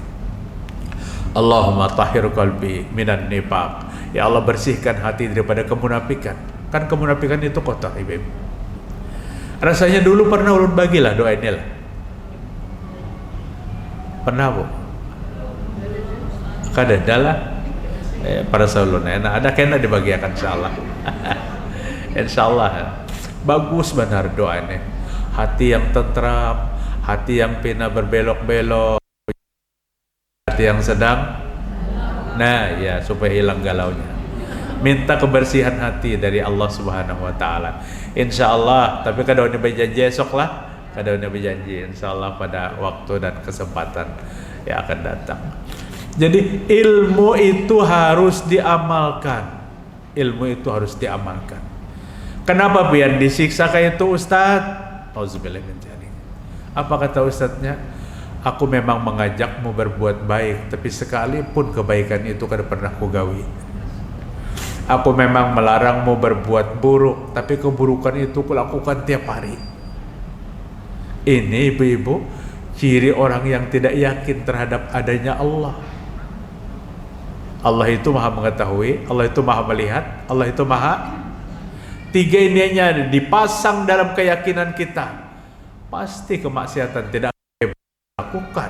Allahumma tahhir qalbi minan nifaq. Ya Allah, bersihkan hati daripada kemunafikan. Kan kemunafikan itu kotor, Ibu. Rasanya dulu pernah ulun bagilah doa inilah. Pernah Bu? Kada adalah para saulun enak ada kena dibagiakan insyaallah. Insyaallah. Bagus benar doa ini. Hati yang tentram, hati yang pina berbelok-belok, hati yang sedang, nah ya, supaya hilang galaunya. Minta kebersihan hati dari Allah Subhanahu wa taala. Insyaallah, tapi kada ini berjanji esok lah. Kada ini berjanji, insyaallah pada waktu dan kesempatan yang akan datang. Jadi ilmu itu harus diamalkan. Ilmu itu harus diamalkan. Kenapa biar disiksa kayak itu Ustaz? Auzubillah min dzalik. Apa kata Ustaznya? Aku memang mengajakmu berbuat baik, tapi sekalipun kebaikan itu kada pernah kugawi. Aku memang melarangmu berbuat buruk, tapi keburukan itu kulakukan tiap hari. Ini ibu-ibu, ciri orang yang tidak yakin terhadap adanya Allah. Allah itu maha mengetahui, Allah itu maha melihat, Allah itu maha. Tiga ininya dipasang dalam keyakinan kita, pasti kemaksiatan tidak lakukan.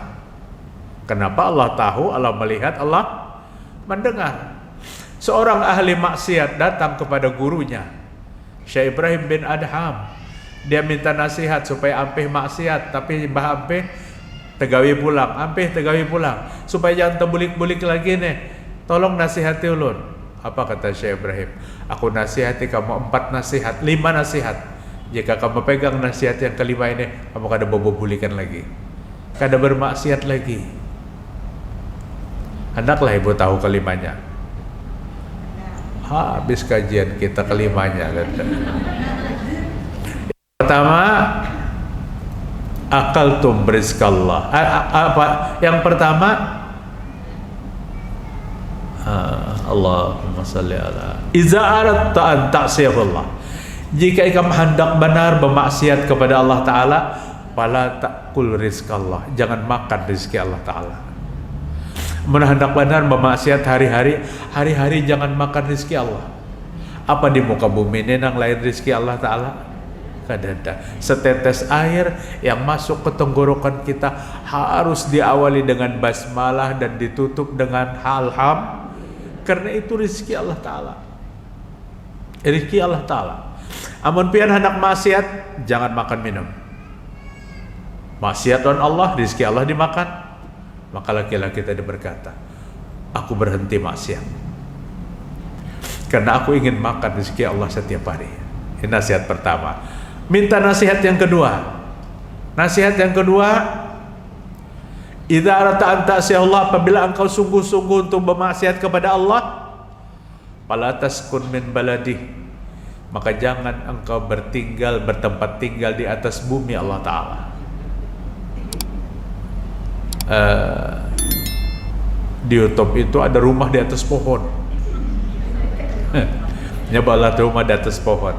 Kenapa? Allah tahu, Allah melihat, Allah mendengar. Seorang ahli maksiat datang kepada gurunya, Syekh Ibrahim bin Adham. Dia minta nasihat supaya ampih maksiat, tapi Mbah ampih tegawi pulang, ampih tegawi pulang, supaya jangan terbulik-bulik lagi nih. Tolong nasihati ulun. Apa kata Syekh Ibrahim? Aku nasihati kamu 4 nasihat, 5 nasihat. Jika kamu pegang nasihat yang kelima ini, kamu kada bobo-bulikan lagi, kada bermaksiat lagi. Hendaklah ibu tahu kelimanya. Habis kajian kita kelimanya. Pertama, akaltum rizqallah. Apa? Yang pertama, Allahumma salli ala. Iza aradta an ta'siyallah. Jika kamu hendak benar bermaksiat kepada Allah Ta'ala, fala ta'kul rizqallah. Jangan makan rezeki Allah Ta'ala. Hendak benar bermaksiat hari-hari jangan makan rezeki Allah. Apa di muka bumi ini yang lain rezeki Allah Ta'ala? Kada ada. Setetes air yang masuk ke tenggorokan kita harus diawali dengan basmalah dan ditutup dengan halham, karena itu rezeki Allah Ta'ala. Rezeki Allah Ta'ala. Amun pian hendak maksiat, jangan makan minum. Maksiat on Allah, rezeki Allah dimakan. Maka laki-laki tadi berkata, aku berhenti maksiat karena aku ingin makan rezeki Allah setiap hari. Ini nasihat pertama. Minta nasihat yang kedua. Nasihat yang kedua, idza aradta an ta'siyallah, apabila engkau sungguh-sungguh untuk bermaksiat kepada Allah, fala taskun min baladih, maka jangan engkau bertempat tinggal di atas bumi Allah Ta'ala. di YouTube itu ada rumah di atas pohon. Nyobalah rumah di atas pohon,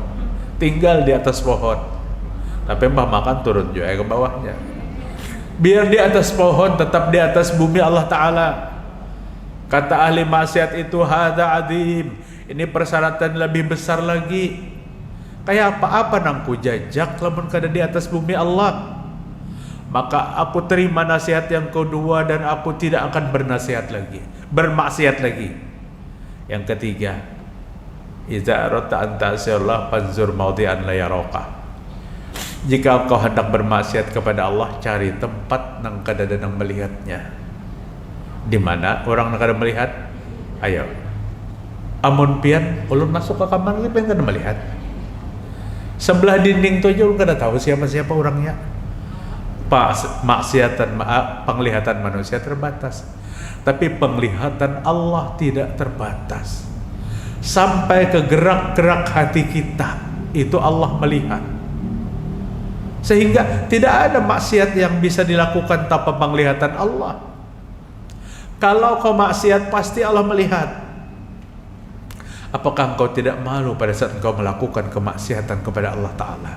tinggal di atas pohon, tapi mbah makan turun juga ke bawahnya. Biar di atas pohon, tetap di atas bumi Allah Ta'ala. Kata ahli maksiat itu, hada adim, ini persyaratan lebih besar lagi. Kayak apa-apa nangku jajak lamun kada di atas bumi Allah. Maka aku terima nasihat yang kedua dan aku tidak akan bermaksiat lagi. Yang ketiga, idza aradta an ta'siyallah fanzur mawdi'an la yaraka. Jika engkau hendak bermaksiat kepada Allah, cari tempat nang kada nang melihatnya. Di mana orang nang kada melihat? Ayo. Amun pian ulun masuk ke kamar ni pengen kada melihat. Sebelah dinding tu aja ulun kada tahu siapa-siapa orangnya. Penglihatan manusia terbatas, tapi penglihatan Allah tidak terbatas. Sampai ke gerak-gerak hati kita itu Allah melihat, sehingga tidak ada maksiat yang bisa dilakukan tanpa penglihatan Allah. Kalau kau maksiat pasti Allah melihat. Apakah engkau tidak malu pada saat engkau melakukan kemaksiatan kepada Allah Ta'ala?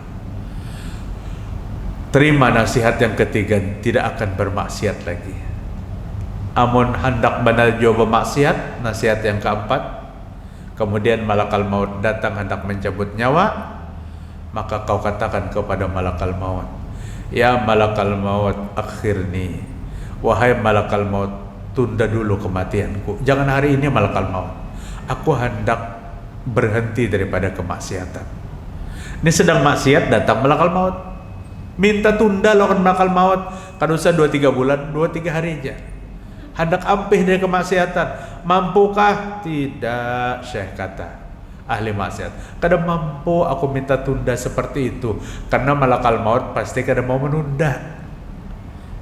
Terima nasihat yang ketiga, tidak akan bermaksiat lagi. Amun hendak benar jauh bermaksiat, nasihat yang keempat, kemudian malakal maut datang hendak mencabut nyawa, maka kau katakan kepada malakal maut, ya malakal maut akhirni, wahai malakal maut, tunda dulu kematianku. Jangan hari ini malakal maut, aku hendak berhenti daripada kemaksiatan. Ini sedang maksiat, datang malakal maut, minta tunda lawan malakal maut, kan usah 2-3 bulan, 2-3 hari aja. Hendak ampih dari kemaksiatan. Mampukah? Tidak, Syekh kata ahli maksiat. Kada mampu aku minta tunda seperti itu, karena malakal maut pasti kada mau menunda.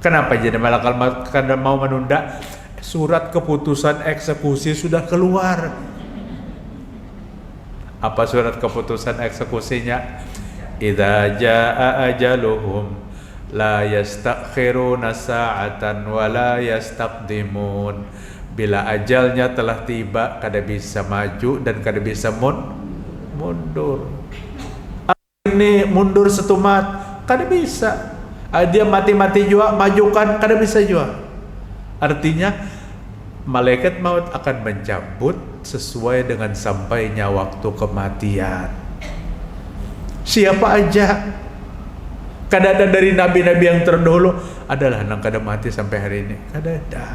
Kenapa jadi malakal maut kada mau menunda? Surat keputusan eksekusi sudah keluar. Apa surat keputusan eksekusinya? Idza jaa ajaluhum la yastakhiruna sa'atan wa la yastaqdimun. Bila ajalnya telah tiba, kada bisa maju dan kada bisa mundur. Ini mundur setumat, kada bisa. Dia mati-mati juga, majukan kada bisa juga. Artinya malaikat maut akan mencabut sesuai dengan sampainya waktu kematian. Siapa aja, kada ada dari nabi-nabi yang terdahulu adalah nang kada mati sampai hari ini, kada ada.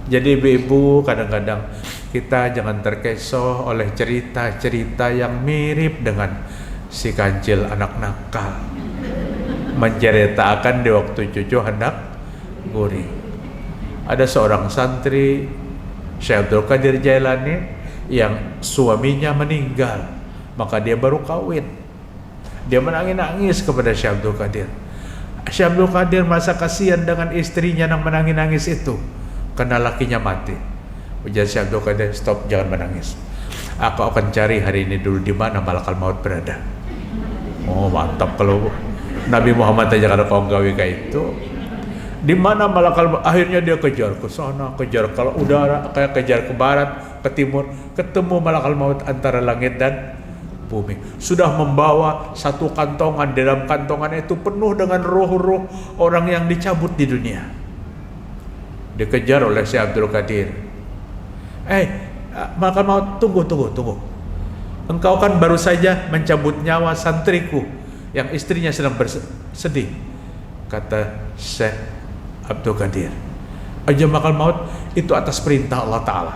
Jadi ibu-ibu, kadang-kadang kita jangan terkecoh oleh cerita-cerita yang mirip dengan si kancil anak nakal menceritakan di waktu cucu hendak guring. Ada seorang santri Syekh Abdul Qadir Jailani yang suaminya meninggal, maka dia baru kawin. Dia menangis-nangis kepada Syekh Abdul Qadir. Syekh Abdul Qadir merasa kasihan dengan istrinya yang menangis-nangis itu karena lakinya mati. Ujar Syekh Abdul Qadir, stop, jangan menangis. Aku akan cari hari ini dulu di mana malakal maut berada. Oh mantap, kalau Nabi Muhammad aja kada kau gawe kayak itu. Di mana malakal maut? Akhirnya dia kejar ke sana, kejar ke udara, kayak kejar ke barat, ke timur, ketemu malakal maut antara langit dan bumi. Sudah membawa satu kantongan, di dalam kantongan itu penuh dengan roh-roh orang yang dicabut di dunia. Dikejar oleh Syekh Abdul Qadir. Malakal maut, tunggu. Engkau kan baru saja mencabut nyawa santriku yang istrinya sedang bersedih. Kata Syekh Abdul Qadir, aja malakal maut itu atas perintah Allah Ta'ala.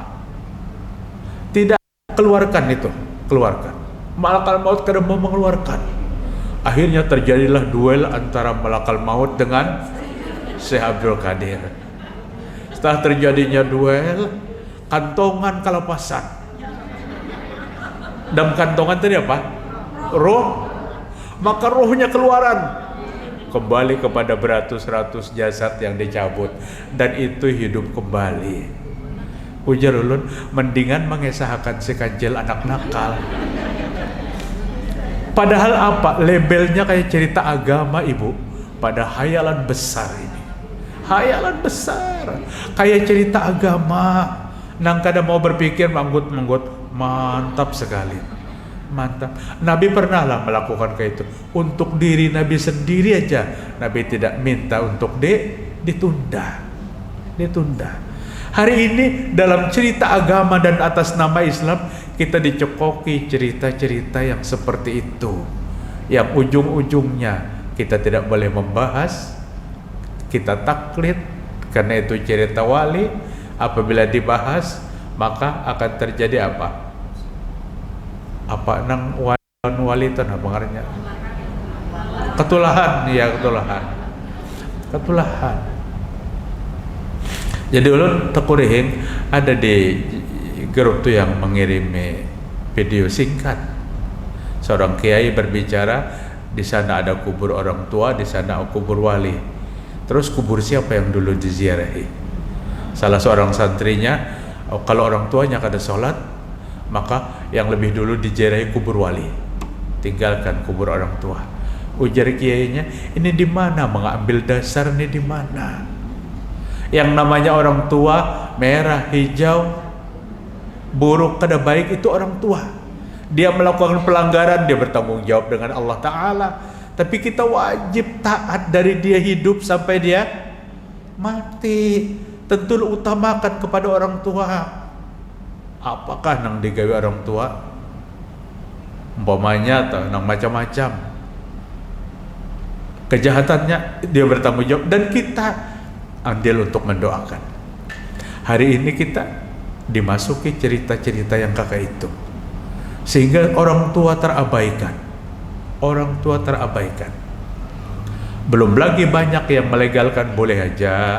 Tidak keluarkan itu, keluarkan. Malakal maut kada mau mengeluarkan. Akhirnya terjadilah duel antara malakal maut dengan Syekh Abdul Qadir. Setelah terjadinya duel, kantongan kelepasan. Dalam kantongan tadi apa? Roh. Maka rohnya keluaran, kembali kepada beratus-ratus jasad yang dicabut, dan itu hidup kembali. Ujar ulun, mendingan mengesahkan si kancil anak nakal. Padahal apa? Labelnya kayak cerita agama, ibu. Pada hayalan besar ini, Hayalan besar. Kayak cerita agama. Nang kada mau berpikir manggut-manggut. Mantap sekali. Mantap. Nabi pernah lah melakukan kayak itu. Untuk diri Nabi sendiri aja Nabi tidak minta untuk ditunda. Hari ini dalam cerita agama dan atas nama Islam kita dicekoki cerita-cerita yang seperti itu, yang ujung-ujungnya kita tidak boleh membahas, kita taklid karena itu cerita wali. Apabila dibahas maka akan terjadi apa nang wali itu apa ngarannya? Ketulahan. Jadi ulun tekurihing ada di grup tuh yang mengirimi video singkat. Seorang kiai berbicara, di sana ada kubur orang tua, di sana kubur wali. Terus kubur siapa yang dulu diziarahi? Salah seorang santrinya, kalau orang tuanya kada sholat, maka yang lebih dulu diziarahi kubur wali. Tinggalkan kubur orang tua. Ujar kiainya, ini di mana mengambil dasar ini di mana? Yang namanya orang tua merah, hijau, buruk, kada baik itu orang tua. Dia melakukan pelanggaran, dia bertanggung jawab dengan Allah Ta'ala. Tapi kita wajib taat dari dia hidup sampai dia mati. Tentu utamakan kepada orang tua. Apakah nang digawe orang tua? Umpamanya atau nang macam-macam kejahatannya, dia bertanggung jawab dan kita andil untuk mendoakan. Hari ini kita dimasuki cerita-cerita yang kakak itu, sehingga orang tua terabaikan. Belum lagi banyak yang melegalkan, boleh aja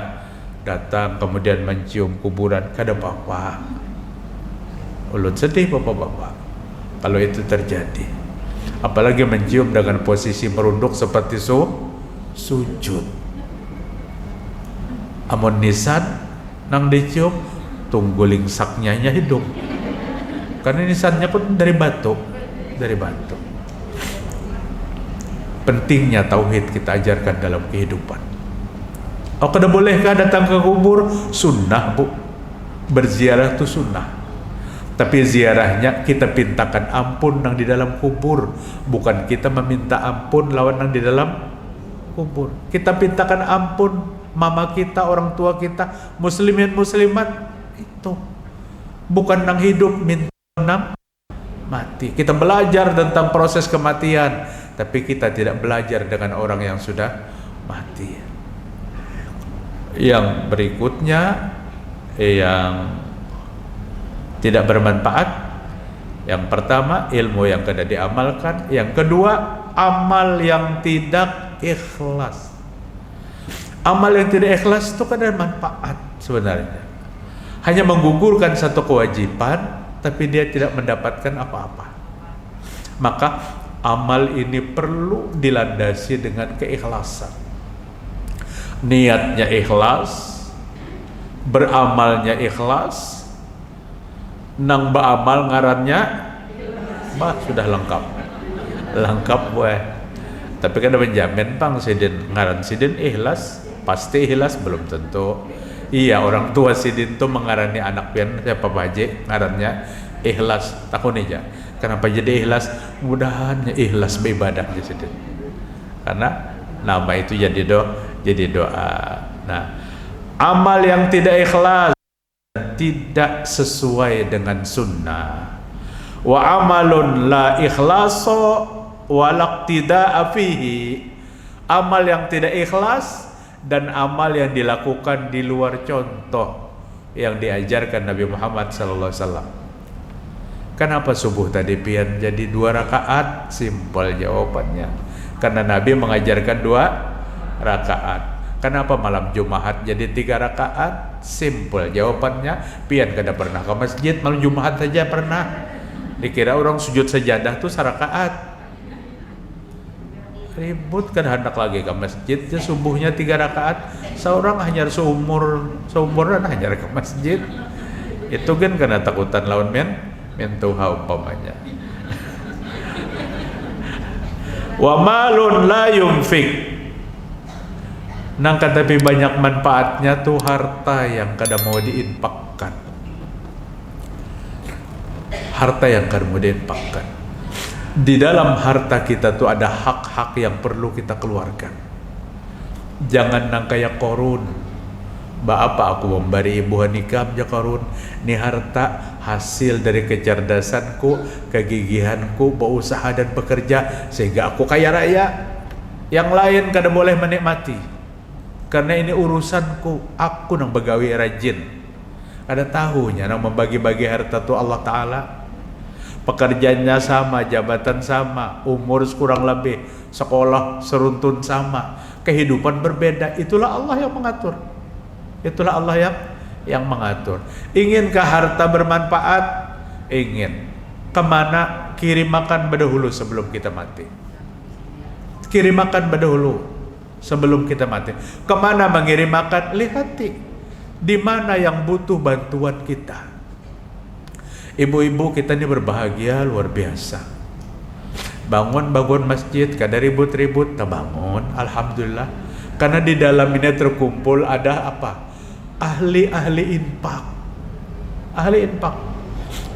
datang kemudian mencium kuburan, kada apa-apa. Ulun sedih bapak-bapak kalau itu terjadi, apalagi mencium dengan posisi merunduk seperti sujud. Amun nisan nang dicium tunggu lingsaknya hidup, karena nisannya pun dari batu. Pentingnya tauhid kita ajarkan dalam kehidupan. Kada bolehkah datang ke kubur? Sunnah bu, berziarah itu sunnah. Tapi ziarahnya kita pintakan ampun nang di dalam kubur, bukan kita meminta ampun lawan nang di dalam kubur. Kita pintakan ampun mama kita, orang tua kita, muslimin muslimat itu, bukan nang hidup minta nang mati. Kita belajar tentang proses kematian, tapi kita tidak belajar dengan orang yang sudah mati. Yang berikutnya yang tidak bermanfaat. Yang pertama, ilmu yang kada diamalkan. Yang kedua, amal yang tidak ikhlas. Amal yang tidak ikhlas itu kada manfaat sebenarnya. Hanya menggugurkan satu kewajiban, tapi dia tidak mendapatkan apa-apa. Maka amal ini perlu dilandasi dengan keikhlasan. Niatnya ikhlas, beramalnya ikhlas, nang beramal ngarannya sudah lengkap buah. Tapi kan ada menjamin pang sidin ngaran sidin ikhlas, pasti ikhlas belum tentu. Iya, orang tua sidin tuh mengarani anak pian siapa baje ngarannya ikhlas takun aja. Kenapa jadi ikhlas? Mudahannya ikhlas beribadah di sidin. Karena nama itu jadi doa. Nah, amal yang tidak ikhlas, tidak sesuai dengan sunnah. Wa amalun la ikhlaso walaqtida'a fihi, amal yang tidak ikhlas dan amal yang dilakukan di luar contoh yang diajarkan Nabi Muhammad SAW. Kenapa subuh tadi pian jadi 2 rakaat? Simpel jawabannya, karena Nabi mengajarkan 2 rakaat. Kenapa malam Jumat jadi 3 rakaat? Simpel jawabannya, pian kada pernah ke masjid malam Jumat saja pernah. Dikira orang sujud sajadah tuh 1 rakaat. Ribut kan hendak lagi ke masjid, ya subuhnya 3 rakaat. Seorang hanya seumuran hanya ke masjid. Itu kan karena takutan lawan mentuha umpamanya. Wa malun la yunfik, Nangka tapi banyak manfaatnya tuh harta yang kada mau diinfakkan. Harta yang kada mau diinfakkan. Di dalam harta kita tuh ada hak-hak yang perlu kita keluarkan. Jangan nang kayak Korun. Apa aku memberi ibu hanikam ya Korun. Ini harta hasil dari kecerdasanku, kegigihanku, berusaha dan bekerja sehingga aku kaya raya. Yang lain kada boleh menikmati. Karena ini urusanku, aku nang begawi rajin. Ada tahunya nang membagi-bagi harta tu Allah Ta'ala. Pekerjaannya sama, jabatan sama, umur kurang lebih, sekolah seruntun sama, kehidupan berbeda. Itulah Allah yang mengatur. Itulah Allah yang mengatur. Inginkah harta bermanfaat? Ingin. Kemana? Kirim makan berdahulu sebelum kita mati. Kirim makan berdahulu sebelum kita mati. Kemana mengirim makan? Lihati di mana yang butuh bantuan kita. Ibu-ibu kita ini berbahagia luar biasa. Bangun masjid, kada ribut-ribut, tak bangun, alhamdulillah. Karena di dalam ini terkumpul ada apa? Ahli-ahli infak. Ahli infak.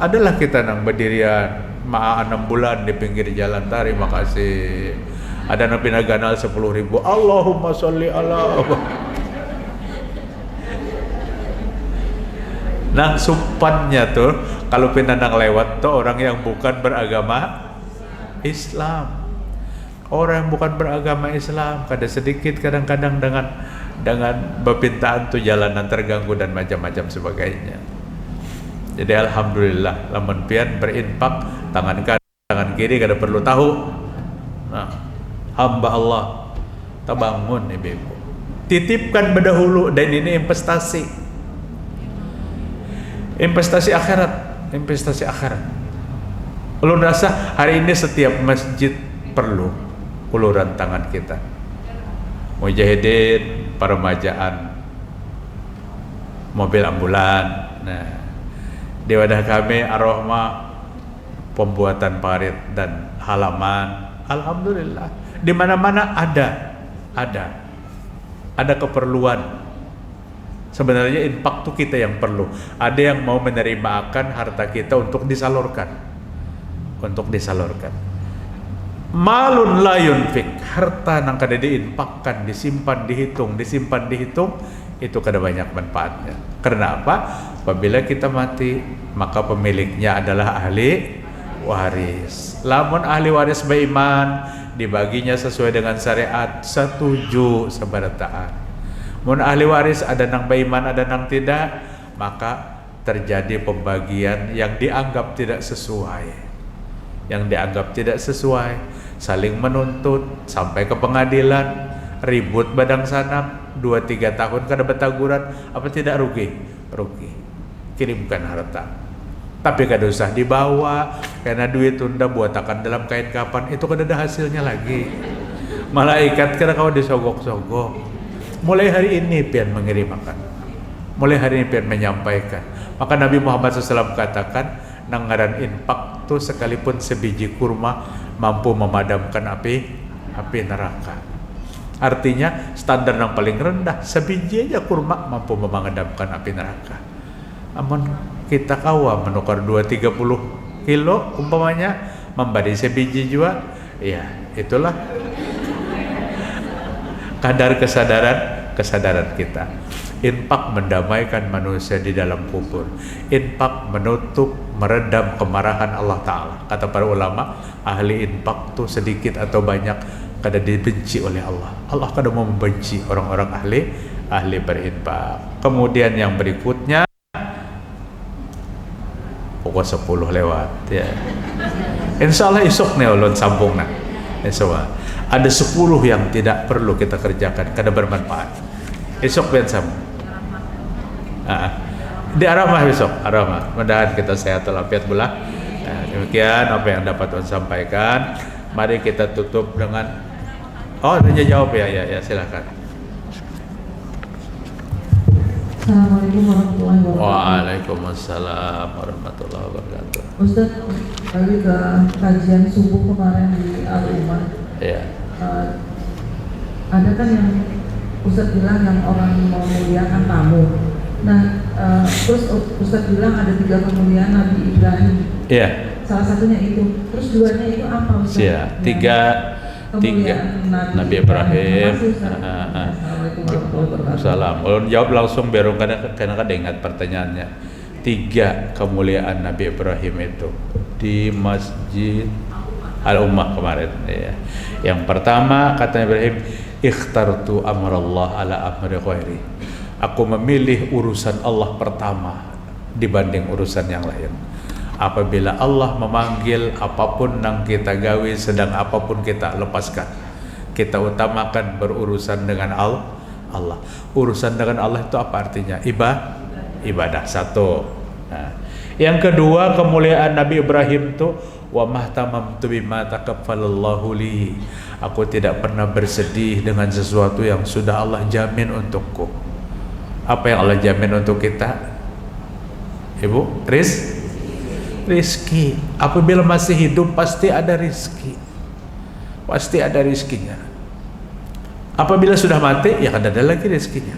Adalah kita nang berdirian 6 bulan di pinggir jalan, terima kasih. Ada yang pinaganal 10.000. Allahumma sholli ala. Nah sumpannya tuh kalau pinandang lewat tuh orang yang bukan beragama Islam. Orang yang bukan beragama Islam kada sedikit kadang-kadang dengan bepintaan tuh jalanan terganggu dan macam-macam sebagainya. Jadi alhamdulillah lamun pian berinfak tangan kanan tangan kiri kada perlu tahu. Nah, hamba Allah tabangun ibu-ibu. Titipkan berdahulu dan ini investasi. Investasi akhirat, investasi akhirat. Ulun rasa hari ini setiap masjid perlu uluran tangan kita. Mujahidin, peremajaan, mobil ambulan. Nah, di wadah kami Ar-Rahmah pembuatan parit dan halaman. Alhamdulillah. Di mana-mana ada keperluan. Sebenarnya infak itu kita yang perlu. Ada yang mau menerima akan harta kita untuk disalurkan. Malun la yunfik, harta nang kada diinfakkan, disimpan dihitung, itu kada banyak manfaatnya. Karena apa? Apabila kita mati, maka pemiliknya adalah ahli waris. Lamun ahli waris beriman, dibaginya sesuai dengan syariat, setuju sabarataan. Mun ahli waris ada nang beriman, ada nang tidak, maka terjadi pembagian yang dianggap tidak sesuai. Saling menuntut sampai ke pengadilan, ribut badang sanam 2-3 tahun kada betaguran, apa tidak rugi? Rugi. Kirimkan harta. Tapi kada usah dibawa karena duit tunda buatakan dalam kain kapan, itu kada ada hasilnya lagi. Malaikat kada kau disogok-sogok. Mulai hari ini pian mengirimkan. Mulai hari ini pian menyampaikan. Maka Nabi Muhammad SAW katakan, nang ngaran infak tu sekalipun sebiji kurma mampu memadamkan api neraka. Artinya standar yang paling rendah sebiji aja kurma mampu memadamkan api neraka. Namun kita kawa menukar 2-30 kilo umpamanya memberi sebiji juga, ya itulah kadar kesadaran kita. Infak mendamaikan manusia di dalam kubur. Infak menutup, meredam kemarahan Allah Ta'ala. Kata para ulama, ahli infak itu sedikit atau banyak kada dibenci oleh Allah. Allah kada mau membenci orang-orang ahli berinfak. Kemudian yang berikutnya pokok 10 lewat ya. Insyaallah esok nih ulun sambung nah. Insya ada 10 yang tidak perlu kita kerjakan kada bermanfaat. Esok ben sambung. Di Ar-Rahmah besok, Ar-Rahmah. Mudah-mudahan kita sehat walafiat pula. Nah, demikian apa yang dapat Tuhan sampaikan. Mari kita tutup dengan tanya jawab ya silakan. Assalamualaikum warahmatullahi wabarakatuh. Waalaikumsalam warahmatullahi wabarakatuh. Ustaz, balik ke kajian subuh kemarin di Al-Ummah. Iya. Ada kan yang Ustadz bilang yang orang memuliakan tamu. Nah, terus Ustadz bilang ada 3 kemuliaan Nabi Ibrahim. Iya. Salah satunya itu. Terus 2-nya itu apa Ustadz? Iya, tiga Nabi Ibrahim. Salam. Kalau jawab langsung biar karena ingat pertanyaannya. 3 kemuliaan Nabi Ibrahim itu di Masjid Al-Ummah kemarin. Ya. Yang pertama kata Ibrahim, ikhtartu amrallah ala amri ghairi. Aku memilih urusan Allah pertama dibanding urusan yang lain. Apabila Allah memanggil, apapun yang kita gawe, sedang apapun kita lepaskan, kita utamakan berurusan dengan Allah. Urusan dengan Allah itu apa artinya? Ibadah. Satu. Nah, yang kedua kemuliaan Nabi Ibrahim itu wa mahtamamtu bima takaffalallahu li. Aku tidak pernah bersedih dengan sesuatu yang sudah Allah jamin untukku. Apa yang Allah jamin untuk kita? Ibu, rizki. Apabila masih hidup pasti ada rizki. Pasti ada rizkinya. Apabila sudah mati, ya kan ada lagi rizkinya.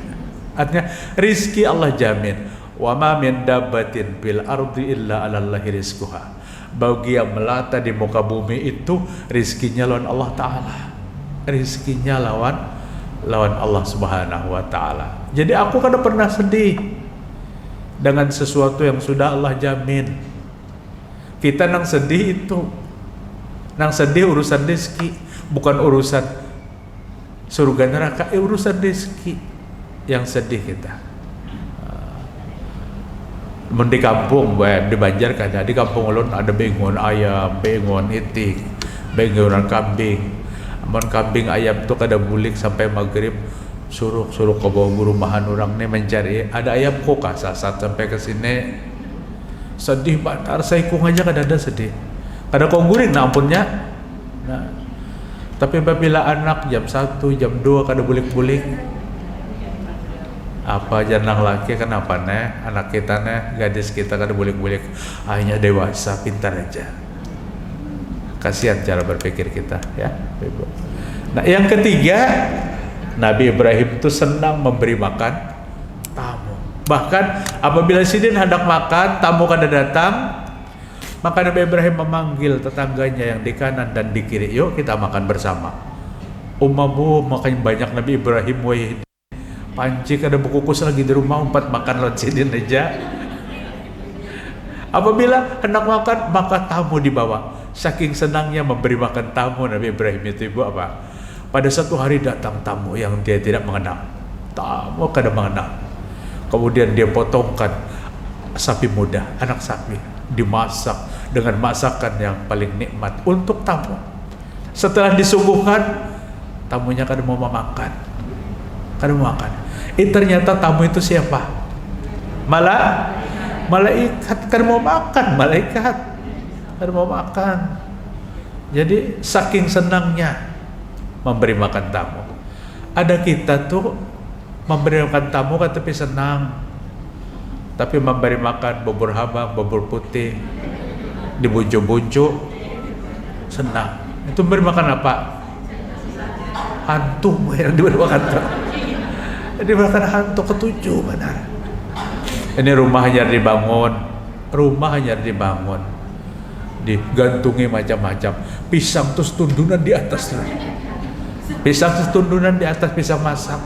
Artinya rizki Allah jamin. Wa ma min dabbatin fil ardi illa 'alallahi rizquha. Bagi yang melata di muka bumi itu rizkinya lawan Allah Ta'ala. Rizkinya lawan Allah Subhanahu wa Ta'ala. Jadi aku kadang pernah sedih dengan sesuatu yang sudah Allah jamin. Kita nang sedih itu, nang sedih urusan rezeki, bukan urusan surga neraka, urusan rezeki yang sedih kita. Di kampung, di Banjar kan, di kampung ulun ada bengon ayam, bengon itik, bengonan kambing. Amun kambing ayam tuh kada bulik sampai maghrib, suruh ke bawah rumahan orang nih mencari ada ayam kok kasasat sampai ke sini. Sedih banget, saya ikung aja kada ada sedih. Kada kau guring, nah ampunnya. Nah, tapi apabila anak jam 1, jam 2 kada bulik-bulik. Apa janang laki kenapa nih anak kita nih gadis kita kada bulik-bulik, hanya dewasa pintar aja. Kasihan cara berpikir kita ya, Ibu. Nah, yang ketiga Nabi Ibrahim itu senang memberi makan tamu. Bahkan apabila sidin hendak makan, tamu kada datang, maka Nabi Ibrahim memanggil tetangganya yang di kanan dan di kiri, yuk kita makan bersama. Umamu makan banyak Nabi Ibrahim woi. Panci kada bukukus lagi di rumah, umpat makan lot sidin aja. Apabila hendak makan, maka tamu dibawa. Saking senangnya memberi makan tamu Nabi Ibrahim itu, Ibu, apa? Pada satu hari datang tamu yang dia tidak mengenal. Tamu kada mengenal. Kemudian dia potongkan sapi muda, anak sapi, dimasak dengan masakan yang paling nikmat untuk tamu. Setelah disuguhkan, tamunya kada mau makan. Kada mau makan. Ternyata tamu itu siapa? Malaikat. Kada mau makan, malaikat. Kada mau makan. Jadi saking senangnya memberi makan tamu. Ada kita tuh memberi makan tamu kan tapi senang. Tapi memberi makan bubur habang, bubur putih, dibunjuk-bunjuk, senang. Itu memberi makan apa? Hantu yang diberi makan tuh. Jadi makan hantu ketujuh benar. Ini rumah hanya dibangun, digantungi macam-macam. Pisang terus tundunan di atas lah. Pisang terus tundunan di atas pisang masak.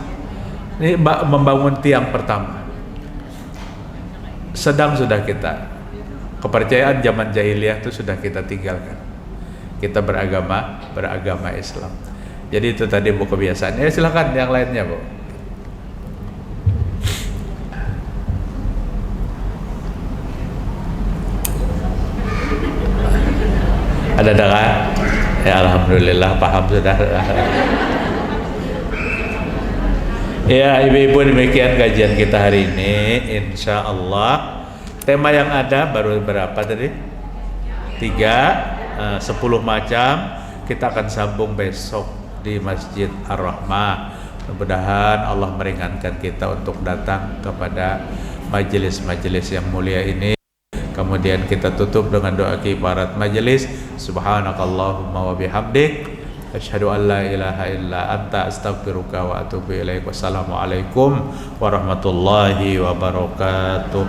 Ini membangun tiang pertama. Sedang sudah kita kepercayaan zaman jahiliyah itu sudah kita tinggalkan. Kita beragama Islam. Jadi itu tadi Bu kebiasaan. Ya silakan yang lainnya Bu. Ada kan? Ya alhamdulillah paham sudah. Ya ibu-ibu, demikian kajian kita hari ini. Insya Allah tema yang ada baru berapa tadi? 3, 10 macam. Kita akan sambung besok di Masjid Ar-Rahmah. Mudah-mudahan Allah meringankan kita untuk datang kepada majelis-majelis yang mulia ini. Kemudian kita tutup dengan doa kifarat majelis. Subhanakallahumma wa bihamdik Asyhadu an la ilaha illa anta astaghfiruka wa atubu ilaik. Wassalamualaikum warahmatullahi wabarakatuh.